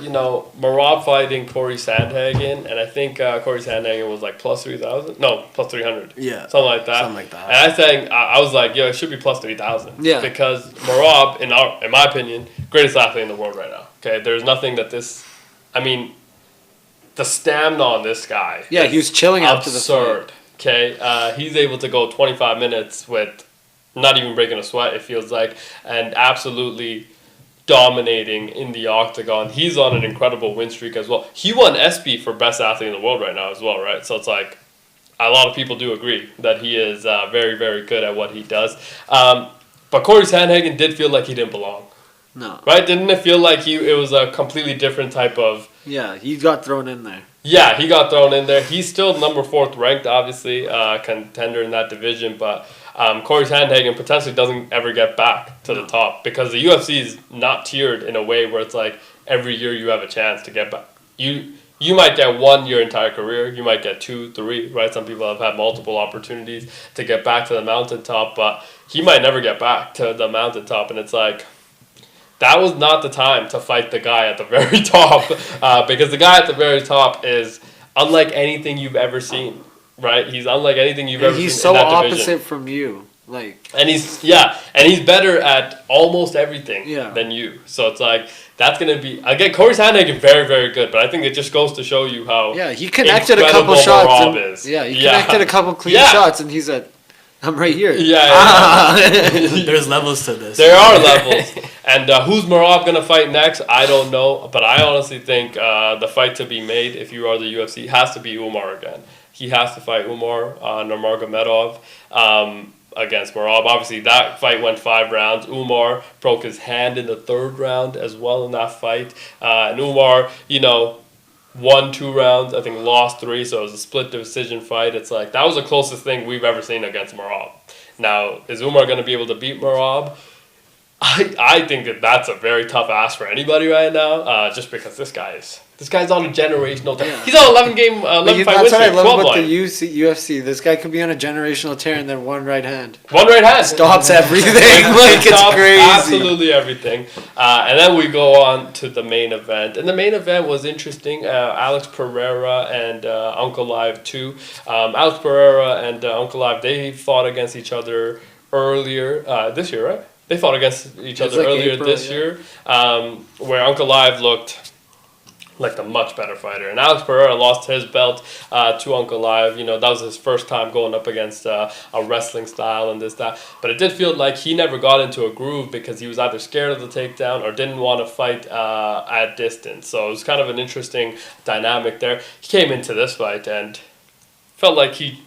Marab fighting Corey Sandhagen, and I think Corey Sandhagen was like plus 3,000. No, plus 300. Yeah. Something like that. Something like that. And I think, I was like, it should be plus 3,000. Yeah. Because Marab, in my opinion, greatest athlete in the world right now. Okay, there's nothing that the stamina on this guy. Yeah, he was chilling after the fight. Absurd. Okay, he's able to go 25 minutes with not even breaking a sweat, it feels like, and absolutely dominating in the octagon. He's on an incredible win streak as well. He won ESPY for best athlete in the world right now as well, right? So it's like a lot of people do agree that he is very, very good at what he does. But Corey Sandhagen did feel like he didn't belong. No. Right? Didn't it feel like it was a completely different type of... Yeah, he got thrown in there. Yeah, he got thrown in there. He's still number 4th ranked, obviously, contender in that division. But Corey Sandhagen potentially doesn't ever get back to the top because the UFC is not tiered in a way where it's like every year you have a chance to get back. You might get one your entire career. You might get 2, 3, right? Some people have had multiple opportunities to get back to the mountaintop, but he might never get back to the mountaintop. And it's like, that was not the time to fight the guy at the very top because the guy at the very top is unlike anything you've ever seen, right? He's unlike anything you've ever seen in that division. He's so opposite from you. And he's better at almost everything than you. So it's like, that's going to be, again, Corey Sandhagen very, very good, but I think it just goes to show you how he connected a couple shots. Connected a couple clean shots, and he said, I'm right here. There's levels to this. There are levels. And who's Marab going to fight next? I don't know. But I honestly think the fight to be made, if you are the UFC, has to be Umar again. He has to fight Umar Nurmagomedov against Marab. Obviously, that fight went 5 rounds. Umar broke his hand in the 3rd round as well in that fight. And Umar, won 2 rounds, I think lost 3, so it was a split decision fight. It's like, that was the closest thing we've ever seen against Marab. Now, is Umar going to be able to beat Marab? I think that's a very tough ask for anybody right now, just because this guy's on a generational tear. He's on 11 fight win streak. That's what I love about the UFC. This guy could be on a generational tear and then one right hand. One right hand. Stops everything. It's crazy. Absolutely everything. And then we go on to the main event. And the main event was interesting. Alex Pereira and Uncle Live 2. Alex Pereira and Uncle Live, they fought against each other earlier this year, right? They fought against each other earlier this year, where Uncle Live looked like a much better fighter. And Alex Pereira lost his belt to Uncle Live. That was his first time going up against a wrestling style and that. But it did feel like he never got into a groove because he was either scared of the takedown or didn't want to fight at distance. So it was kind of an interesting dynamic there. He came into this fight and felt like he,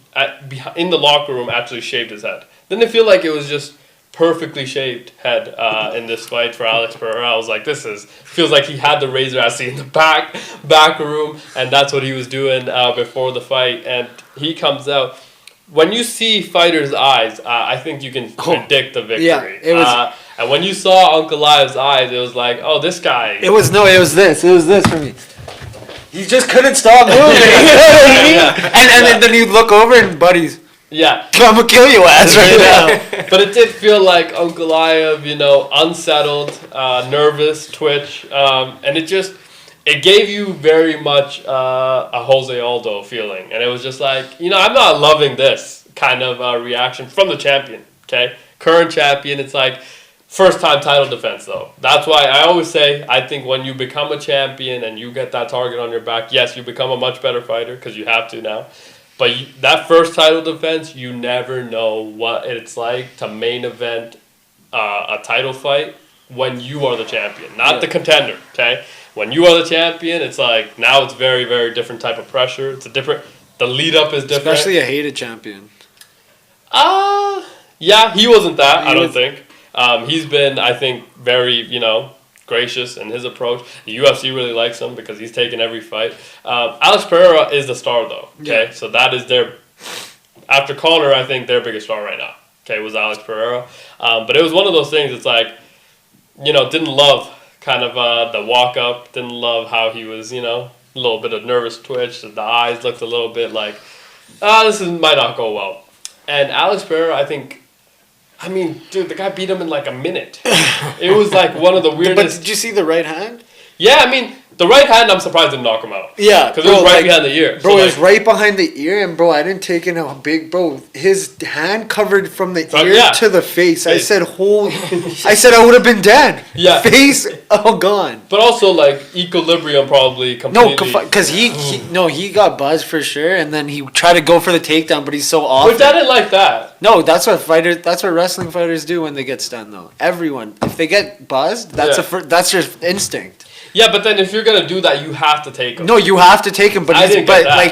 in the locker room, actually shaved his head. Didn't it feel like it was just perfectly shaved head in this fight for Alex Pereira? I was like, feels like he had the razor as in the back room, and that's what he was doing before the fight. And he comes out. When you see fighters' eyes, I think you can predict the victory. Yeah, it was. And when you saw Uncle Live's eyes, it was like, oh, this guy. It was this for me. He just couldn't stop moving. You know what I mean? And then you look over and buddies. Yeah. I'm gonna kill your ass right now. But it did feel like Uncle Live, unsettled, nervous, twitch, and it gave you very much a Jose Aldo feeling. And it was just like, I'm not loving this kind of reaction from the champion, okay? Current champion, it's like, first time title defense though. That's why I always say, I think when you become a champion and you get that target on your back, yes, you become a much better fighter because you have to now. But that first title defense, you never know what it's like to main event a title fight when you are the champion, not the contender, okay? When you are the champion, it's like, now it's very, very different type of pressure. The lead up is different. Especially a hated champion. Yeah, he wasn't that, I don't think. He's been, I think, very, gracious in his approach. The UFC really likes him because he's taken every fight. Alex Pereira is the star, though. Okay, so that is after Conor, I think their biggest star right now. Okay, was Alex Pereira. But it was one of those things. It's like, didn't love kind of the walk up. Didn't love how he was, a little bit of nervous twitch. The eyes looked a little bit like, might not go well. And Alex Pereira, I mean, dude, the guy beat him in like a minute. It was like one of the weirdest. But did you see the right hand? Yeah, I mean, the right hand, I'm surprised didn't knock him out. Yeah, because it was right behind the ear. Bro, it was right behind the ear, and bro, I didn't take in how big, bro. His hand covered from the ear to the face. I said, holy, I said I would have been dead. Yeah. Face all gone. But also, like, equilibrium probably completely. No, because he got buzzed for sure, and then he tried to go for the takedown, but he's so off. Which I didn't like that. No, that's what wrestling fighters do when they get stunned, though. Everyone, if they get buzzed, that's your instinct. Yeah, but then if you're gonna do that, you have to take him. No, you have to take him, but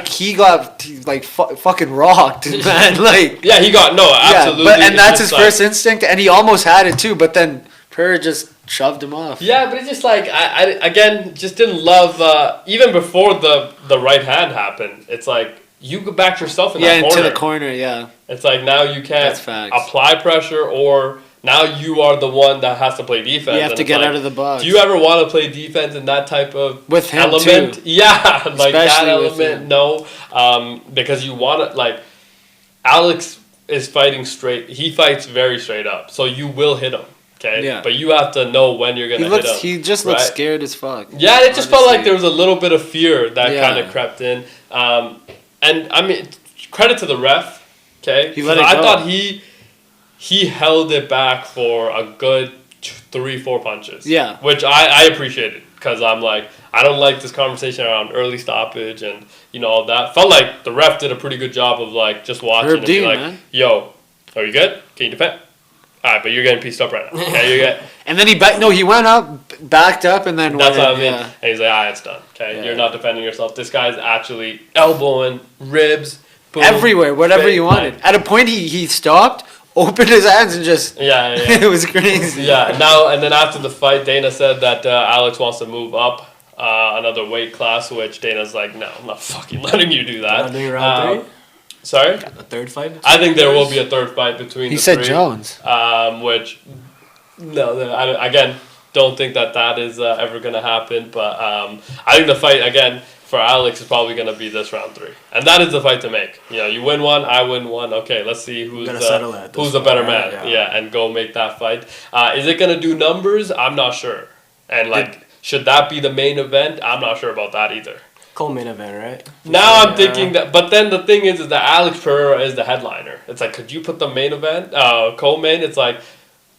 he got fucking rocked, man. Like yeah, he got absolutely. Yeah, and that's his first instinct, and he almost had it too, but then Pereira just shoved him off. Yeah, but it's just like I again just didn't love even before the right hand happened. It's like you go back yourself in that corner. Yeah, into the corner. Yeah. It's like now you can't apply pressure or. Now you are the one that has to play defense. You have to get out of the box. Do you ever want to play defense in that type of with him element? Too. Yeah, like that Especially element. No, because you want to like. Alex is fighting straight. He fights very straight up, so you will hit him. Okay. Yeah. But you have to know when you're gonna hit him. He just looks scared as fuck. Yeah, it just felt like there was a little bit of fear that kind of crept in. And I mean, credit to the ref. Okay. He let it go. I thought he held it back for a good 3-4 punches. Yeah. Which I appreciated because I'm like, I don't like this conversation around early stoppage and, all that. Felt like the ref did a pretty good job of like just watching and be like, man. Yo, are you good? Can you defend? All right, but you're getting pieced up right now. Okay, you're getting... And then he went up, backed up, and then... That's what I mean. Yeah. And he's like, it's done. Okay, you're not defending yourself. This guy's actually elbowing, ribs, boom, everywhere, whatever you wanted. At a point, he stopped, opened his hands, and just... Yeah. It was crazy. Yeah, and then after the fight, Dana said that Alex wants to move up another weight class, which Dana's like, no, I'm not fucking letting you do that. Not doing round 3? Sorry? A third fight? I think there will be a third fight between the three. He said Jones. Which, no, I again, don't think that is ever going to happen. But I think the fight, again, for Alex is probably going to be this round 3. And that is the fight to make. You win one, I win one. Okay, let's see who's the better man. Yeah, and go make that fight. Is it going to do numbers? I'm not sure. And, should that be the main event? I'm not sure about that either. Co-main event, right? Now I'm thinking that, but then the thing is that Alex Pereira is the headliner. It's like, could you put the main event, co-main? It's like,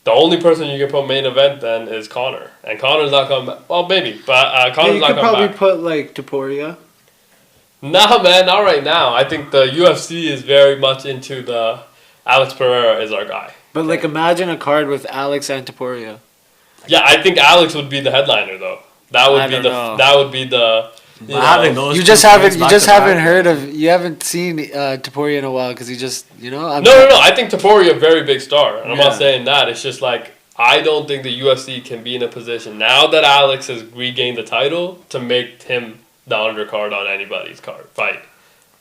the only person you can put main event then is Conor, and Conor's not coming back. Well, maybe, but Conor's not coming back. You could probably put Topuria. Nah, man, not right now. I think the UFC is very much into the Alex Pereira is our guy. But imagine a card with Alex and Topuria. Yeah, I think Alex would be the headliner though. That would be the. You just haven't heard of. You haven't seen Topuria in a while because he just No. I think Topuria a very big star, and I'm not saying that. It's just like I don't think the UFC can be in a position now that Alex has regained the title to make him the undercard on anybody's fight,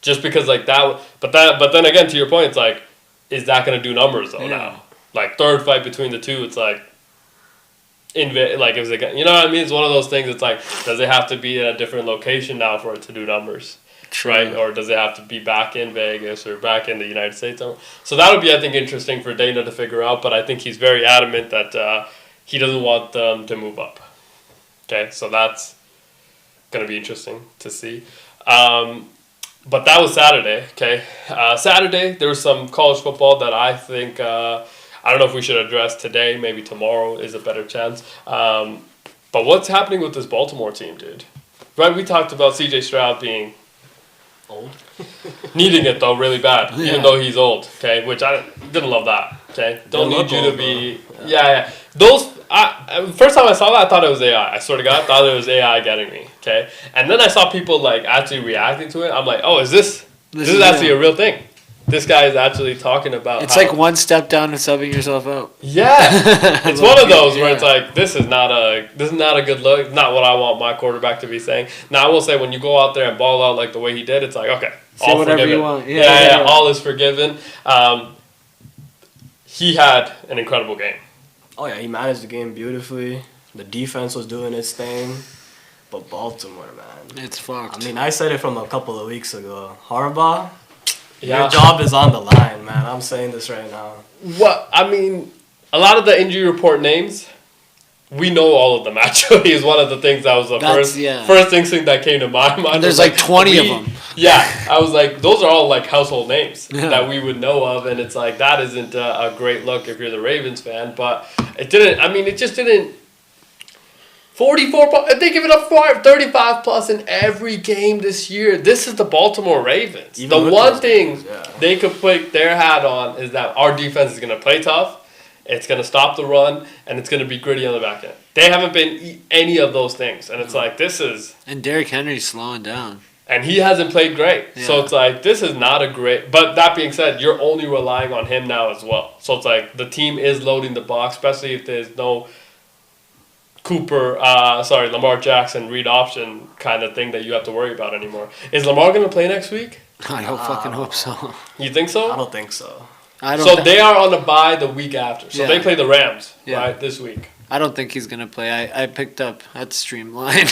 just because that. But then again, to your point, it's like, is that going to do numbers though now? Like third fight between the two, it's like. Is it, what I mean? It's one of those things. It's like, does it have to be in a different location now for it to do numbers, right? Or does it have to be back in Vegas or back in the United States? So that would be, I think, interesting for Dana to figure out. But I think he's very adamant that he doesn't want them to move up. Okay, so that's gonna be interesting to see. But that was Saturday. Okay, Saturday there was some college football that I think. I don't know if we should address today. Maybe tomorrow is a better chance. But what's happening with this Baltimore team, dude? Right, we talked about C.J. Stroud being old, needing it though really bad, even though he's old. Okay, which I didn't love that. Okay, don't need you to be. Yeah. Those. First time I saw that, I thought it was AI. I swear to God, I thought it was AI getting me. Okay, and then I saw people actually reacting to it. I'm like, oh, is this is actually a real thing? This guy is actually talking about. It's like one step down and subbing yourself out. Yeah, it's one of those where it's like this is not a good look. Not what I want my quarterback to be saying. Now I will say when you go out there and ball out like the way he did, it's like okay, say all whatever forgiven. You want. Yeah, all is forgiven. he had an incredible game. Oh yeah, he managed the game beautifully. The defense was doing its thing. But Baltimore, man. It's fucked. I mean, I said it from a couple of weeks ago. Harbaugh, Yeah. your job is on the line, man. I'm saying this right now. What I mean, a lot of the injury report names, we know all of them. Actually, is one of the things that was the first instinct that came to my mind. And there's like 20 of them. Yeah, I was like, those are all like household names that we would know of, and it's like that isn't a great look if you're the Ravens fan. But it didn't. I mean, it just didn't. 44. They give it up 35 plus in every game this year. This is the Baltimore Ravens. Even The with one those thing games, yeah. they could put their hat on is that our defense is going to play tough. It's going to stop the run, and it's going to be gritty on the back end. They haven't been any of those things, and it's like this is. And Derrick Henry's slowing down. And he hasn't played great. Yeah. So it's like, this is not a great... But that being said, you're only relying on him now as well. So it's like, the team is loading the box, especially if there's no Lamar Jackson read option kind of thing that you have to worry about anymore. Is Lamar going to play next week? I fucking hope so. You think so? I don't think so. So they are on the bye the week after. So Yeah. they play the Rams, Yeah. right, this week. I don't think he's gonna play. I picked up at Streamline.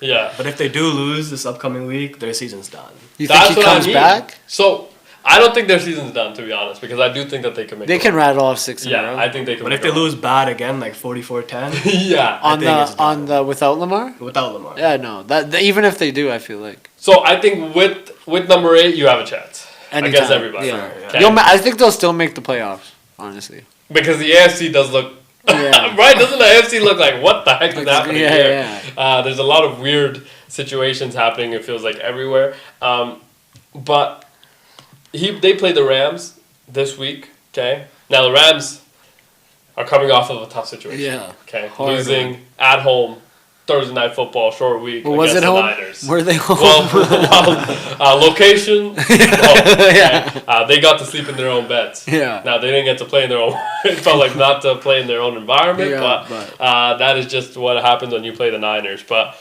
Yeah. But if they do lose this upcoming week, their season's done. You think he comes back? So I don't think their season's done, to be honest, because I do think that they can make They it. can rattle off 6 in a Yeah, row. I think they can But make if they it. lose bad again, like 44-10, Yeah. on the without Lamar? without Lamar. Yeah, no. Even if they do, I feel like So I think with number 8, you have a chance against anytime. everybody. Yeah. Okay? I think they'll still make the playoffs. Honestly. Because the AFC does look Yeah. right. Doesn't the AFC look like what the heck is happening Yeah, here? yeah. There's a lot of weird situations happening. It feels like everywhere. But they play the Rams this week. Okay. Now the Rams are coming off of a tough situation. Yeah. Okay. Hard Losing at home. Thursday night football, short week But was against it the home? Niners. Were they home? Location. Yeah. They got to sleep in their own beds. Yeah. Now they didn't get to play in their own. It felt like not to play in their own environment, Yeah, but that is just what happens when you play the Niners. But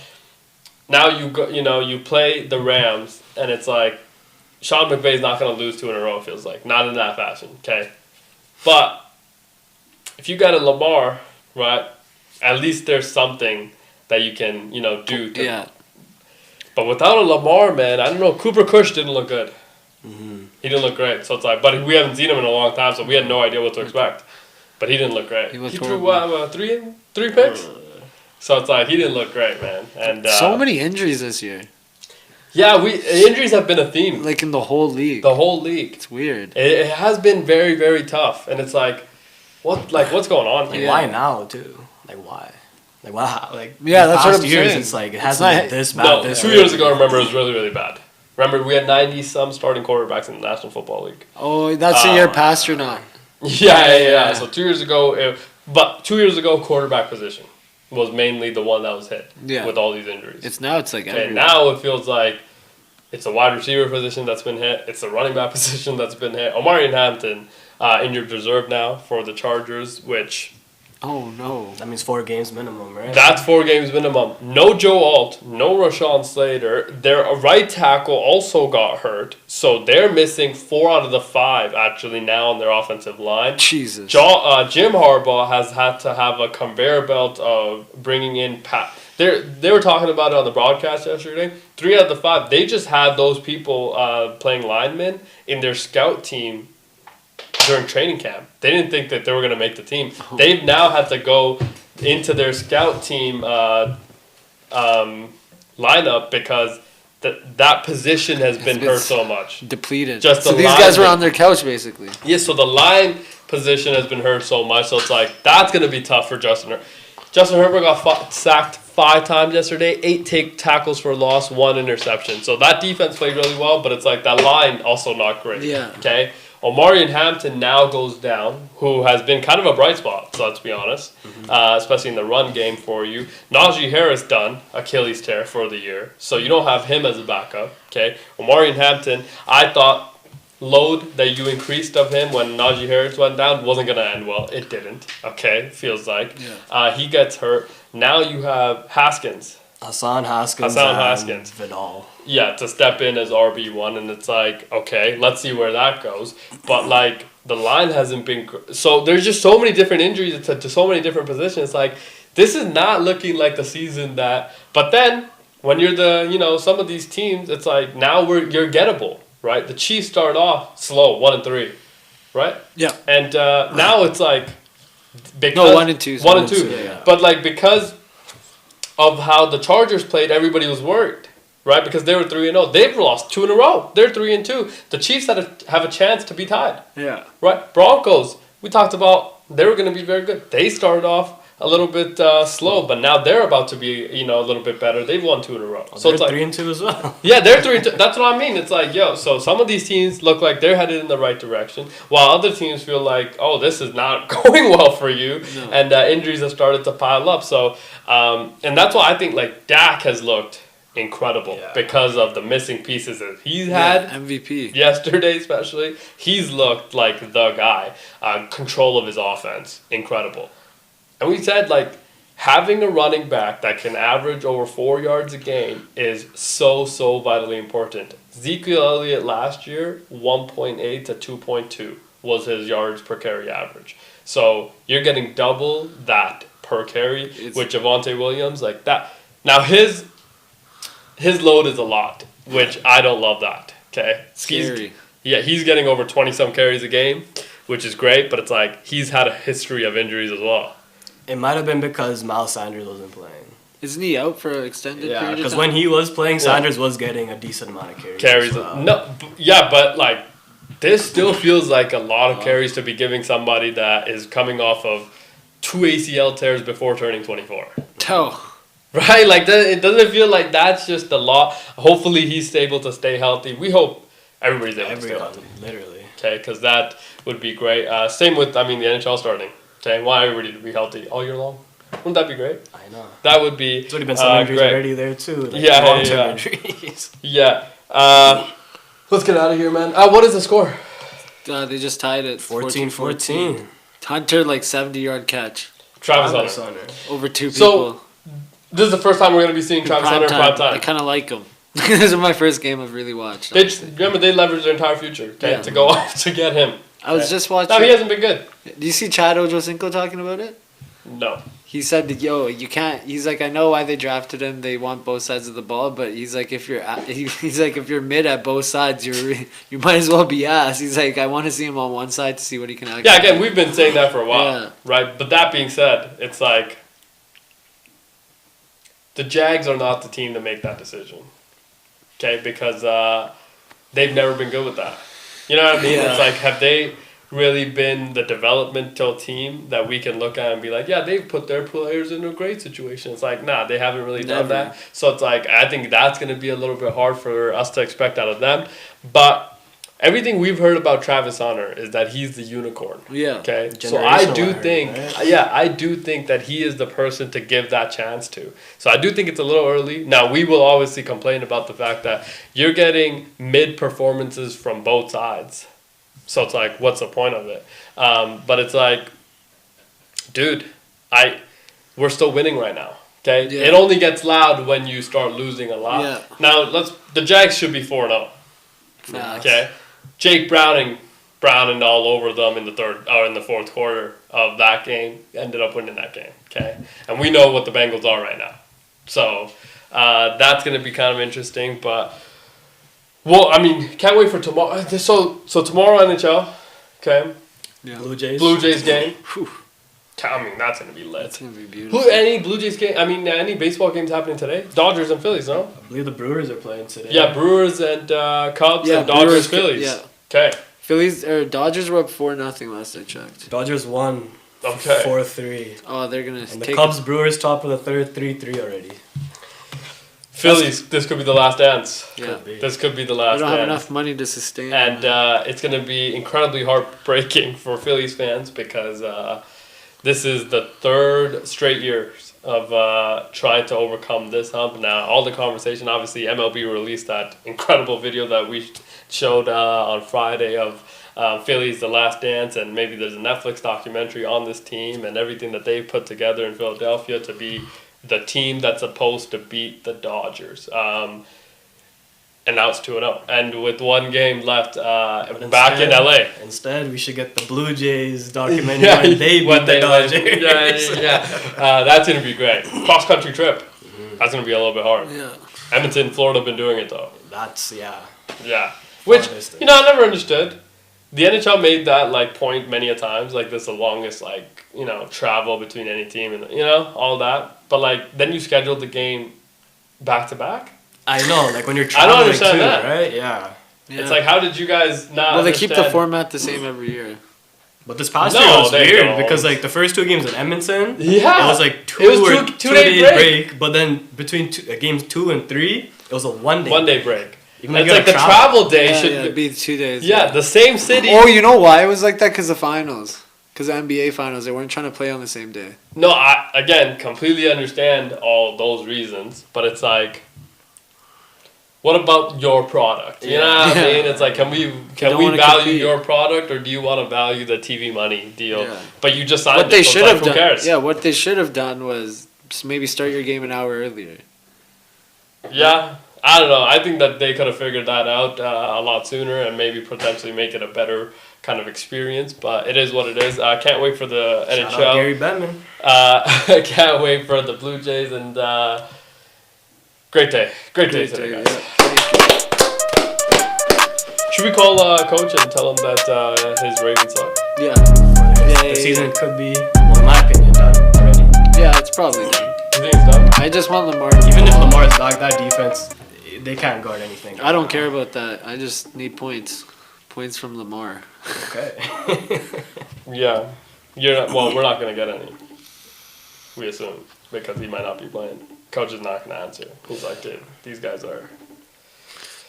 now you play the Rams, and it's like Sean McVay's not going to lose 2 in a row. It feels like not in that fashion. Okay, but if you got a Lamar, right? At least there's something that you can, do. Yeah. But without a Lamar, man, I don't know. Cooper Kush didn't look good. Mm-hmm. He didn't look great. So it's like, but we haven't seen him in a long time, so we had no idea what to expect. But he didn't look great. He threw three picks. So it's like he didn't look great, man. And so many injuries this year. Yeah, injuries have been a theme. Like in the whole league. The whole league. It's weird. It has been very, very tough, and it's like, what's going on here? Why now too? Like why? Like wow? Like Yeah, the that's what past I'm years, saying. it's like it It's hasn't not- been this bad. No, this 2 early. years ago, I remember it was really, really bad. Remember, we had 90-some starting quarterbacks in the National Football League. Oh, that's the year past or not? Yeah. So 2 years ago, quarterback position was mainly the one that was hit with all these injuries. It's like Okay, everywhere. now it feels like it's a wide receiver position that's been hit. It's the running back position that's been hit. Omarion Hampton, injured reserve now for the Chargers, which Oh no. That means 4 games minimum, right? that's 4 games minimum. No Joe Alt, no Rashawn Slater. Their right tackle also got hurt, so they're missing 4 out of the 5 actually now on their offensive line. Jesus. Jim Harbaugh has had to have a conveyor belt of bringing in They were talking about it on the broadcast yesterday. 3 out of the 5, they just had those people playing linemen in their scout team during training camp. They didn't think that they were going to make the team. They've now had to go into their scout team lineup because that position has been hurt so much. Depleted. Just so the these guys were linemen. on their couch basically. Yeah, so the line position has been hurt so much, so it's like that's going to be tough for Justin Herbert. Justin Herbert got sacked 5 times yesterday, 8 tackles for loss, 1 interception. So that defense played really well, but it's like that line also not great. Yeah. Okay? Omarion Hampton now goes down, who has been kind of a bright spot, so let's be honest, especially in the run game for you. Najee Harris done, Achilles tear for the year, so you don't have him as a backup. Okay? Omarion Hampton, I thought load that you increased of him when Najee Harris went down wasn't going to end well. It didn't. Okay? Feels like. Yeah. He gets hurt. Now you have Haskins. Hassan Haskins and Vidal. Yeah, to step in as RB1, and it's like, okay, let's see where that goes. But, like, the line hasn't been so. There's just so many different injuries to so many different positions. Like this is not looking like the season that. But then when you're some of these teams, it's like now you're gettable, right? The Chiefs start off slow, 1-3, right? Yeah. And now it's like because, No, 1-2. 1-2. Yeah. But like because of how the Chargers played, everybody was worried. Right, because they were 3-0. They've lost 2 in a row. They're 3-2. The Chiefs have a chance to be tied. Yeah. Right, Broncos. We talked about they were going to be very good. They started off a little bit slow, but now they're about to be a little bit better. They've won 2 in a row. So it's like 3-2 as well. Yeah, they're 3-2. That's what I mean. It's like so some of these teams look like they're headed in the right direction, while other teams feel like this is not going well for you, and injuries have started to pile up. So and that's why I think like Dak has looked incredible because of the missing pieces that he's had. MVP. Yesterday especially. He's looked like the guy. Control of his offense. Incredible. And we said like having a running back that can average over 4 yards a game is so vitally important. Ezekiel Elliott last year, 1.8 to 2.2 was his yards per carry average. So you're getting double that per carry with Javonte Williams like that. Now his load is a lot, which I don't love that. Okay, Scary. He's getting over 20-some carries a game, which is great. But it's like he's had a history of injuries as well. It might have been because Miles Sanders wasn't playing. Isn't he out for an extended period of time? Because when he was playing, Sanders was getting a decent amount of carries. Carries, but like this still feels like a lot of carries to be giving somebody that is coming off of 2 ACL tears before turning 24. Oh. Right, like it doesn't feel like that's just a lot. Hopefully, he's able to stay healthy. We hope everybody's able to stay healthy. Literally. Okay, because that would be great. Same with the NHL starting. Okay, want everybody to be healthy all year long. Wouldn't that be great? I know. That would be. There's already been some injuries great. already there too. Like Yeah. injuries. Yeah. Let's get out of here, man. What is the score? They just tied it. 14-14. Hunter 70-yard catch. Travis Hunter. Over 2 people. So this is the first time we're going to be seeing Travis Hunter in prime time. I kind of like him. This is my first game I've really watched. They leveraged their entire future to go off to get him. I was just watching. No, he hasn't been good. Do you see Chad Ochocinco talking about it? No. He said, you can't. He's like, I know why they drafted him. They want both sides of the ball, but he's like, if you're mid at both sides, you might as well be ass. He's like, I want to see him on one side to see what he can actually. Yeah, again, we've been saying that for a while, Yeah. right? But that being said, it's like the Jags are not the team to make that decision, okay? Because they've never been good with that. You know what I mean? Yeah. It's like, have they really been the developmental team that we can look at and be like, yeah, they've put their players in a great situation? It's like, nah, they haven't really done that. So it's like, I think that's going to be a little bit hard for us to expect out of them. But everything we've heard about Travis Hunter is that he's the unicorn. Yeah. Okay. So I do think, I do think that he is the person to give that chance to. So I do think it's a little early. Now we will obviously complain about the fact that you're getting mid performances from both sides. So it's like, what's the point of it? But it's like, dude, we're still winning right now. Okay. Yeah. It only gets loud when you start losing a lot. Yeah. Now the Jags should be 4-0. Okay. Jake Browning all over them in the fourth quarter of that game. Ended up winning that game. Okay, and we know what the Bengals are right now, so that's gonna be kind of interesting. But I mean, can't wait for tomorrow. So tomorrow NHL. Okay. Yeah. Blue Jays game. I mean, that's gonna be lit. It's gonna be beautiful. Any Blue Jays game? I mean, any baseball games happening today? Dodgers and Phillies, no? I believe the Brewers are playing today. Yeah, Brewers and Cubs and Dodgers, Phillies. Yeah. Okay. Dodgers were up 4-0 last I checked. Dodgers won. Okay. 4-3. Oh, they're gonna. And the Cubs Brewers top of the third 3-3 already. Phillies, this could be the last dance. Yeah. This could be the They last don't have dance. enough money to sustain. And it's going to be incredibly heartbreaking for Phillies fans because this is the third straight year of trying to overcome this hump. Now, all the conversation, obviously, MLB released that incredible video that we showed on Friday of Phillies, The Last Dance, and maybe there's a Netflix documentary on this team and everything that they put together in Philadelphia to be the team that's supposed to beat the Dodgers. And and now it's 2-0. And with one game left, But back in instead- LA. Instead, we should get the Blue Jays documentary when they beat when the they Dodgers. win. Yeah. That's gonna be great. Cross country trip. That's gonna be a little bit hard. Yeah. Edmonton, Florida, been doing it though. That's Yeah. Which distance. I never understood. The NHL made that like point many a times, like this is the longest like travel between any team and all that. But like then you scheduled the game back to back. I know, like when you're I traveling don't understand too, that. right? Yeah. It's like how did you guys not? Well, they keep the understand- format the same every year. But this past No, year was they weird don't. because like the first two games in Edmonton, Yeah. it was like It was two two-day day break. But then between games 2 and 3, it was a 1 day. 1 day break. Even though It's you like gotta the travel day Yeah, should. it'd be 2 days. The same city. Oh, you know why it was like that? Because the finals. Because the NBA finals, they weren't trying to play on the same day. No, I again completely understand all those reasons, but it's like, what about your product? You know what I Yeah. mean? It's like, can we don't value wanna compete. your product, or do you want to value the TV money deal? Yeah. But you just signed What it, they so it's should like, have who done. cares? Yeah, what they should have done was just maybe start your game an hour earlier. Yeah, I don't know. I think that they could have figured that out a lot sooner and maybe potentially make it a better kind of experience. But it is what it is. I can't wait for the Shout out NHL. Gary Bettman. I can't wait for the Blue Jays and great day today, guys. Should we call coach and tell him that his Ravens suck? Yeah. The season could be, well, in my opinion, done already. Yeah, it's probably done. You think it's done? I just want Lamar. Even if Lamar's back, that defense, they can't guard anything. I don't care about that. I just need points. Points from Lamar. Okay. Yeah. You're not, well, we're not gonna get any. We assume because he might not be playing. Coach is not gonna answer. He's like, dude, these guys are.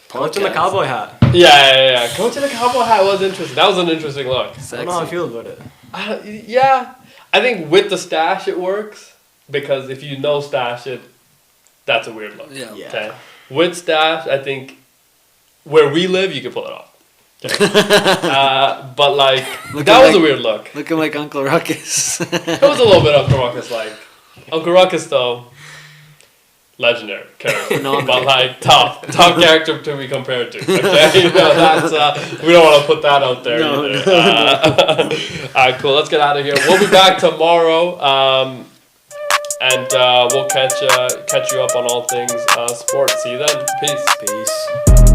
Coach in the cowboy hat. Yeah. Coach in the cowboy hat was interesting. That was an interesting look. I don't know how I feel about it. I think with the stash it works because if you no stash it, that's a weird look. Yeah. Yeah. Okay. With stash, I think where we live, you can pull it off. Okay. But like Looking that was like- a weird look. Looking like Uncle Ruckus. It was a little bit Uncle Ruckus like. Uncle Ruckus though, legendary character, but like top character to be compared to. Okay, that's we don't want to put that out there No, either. no, All right, cool. Let's get out of here. We'll be back tomorrow, and we'll catch you up on all things sports. See you then. Peace. Peace.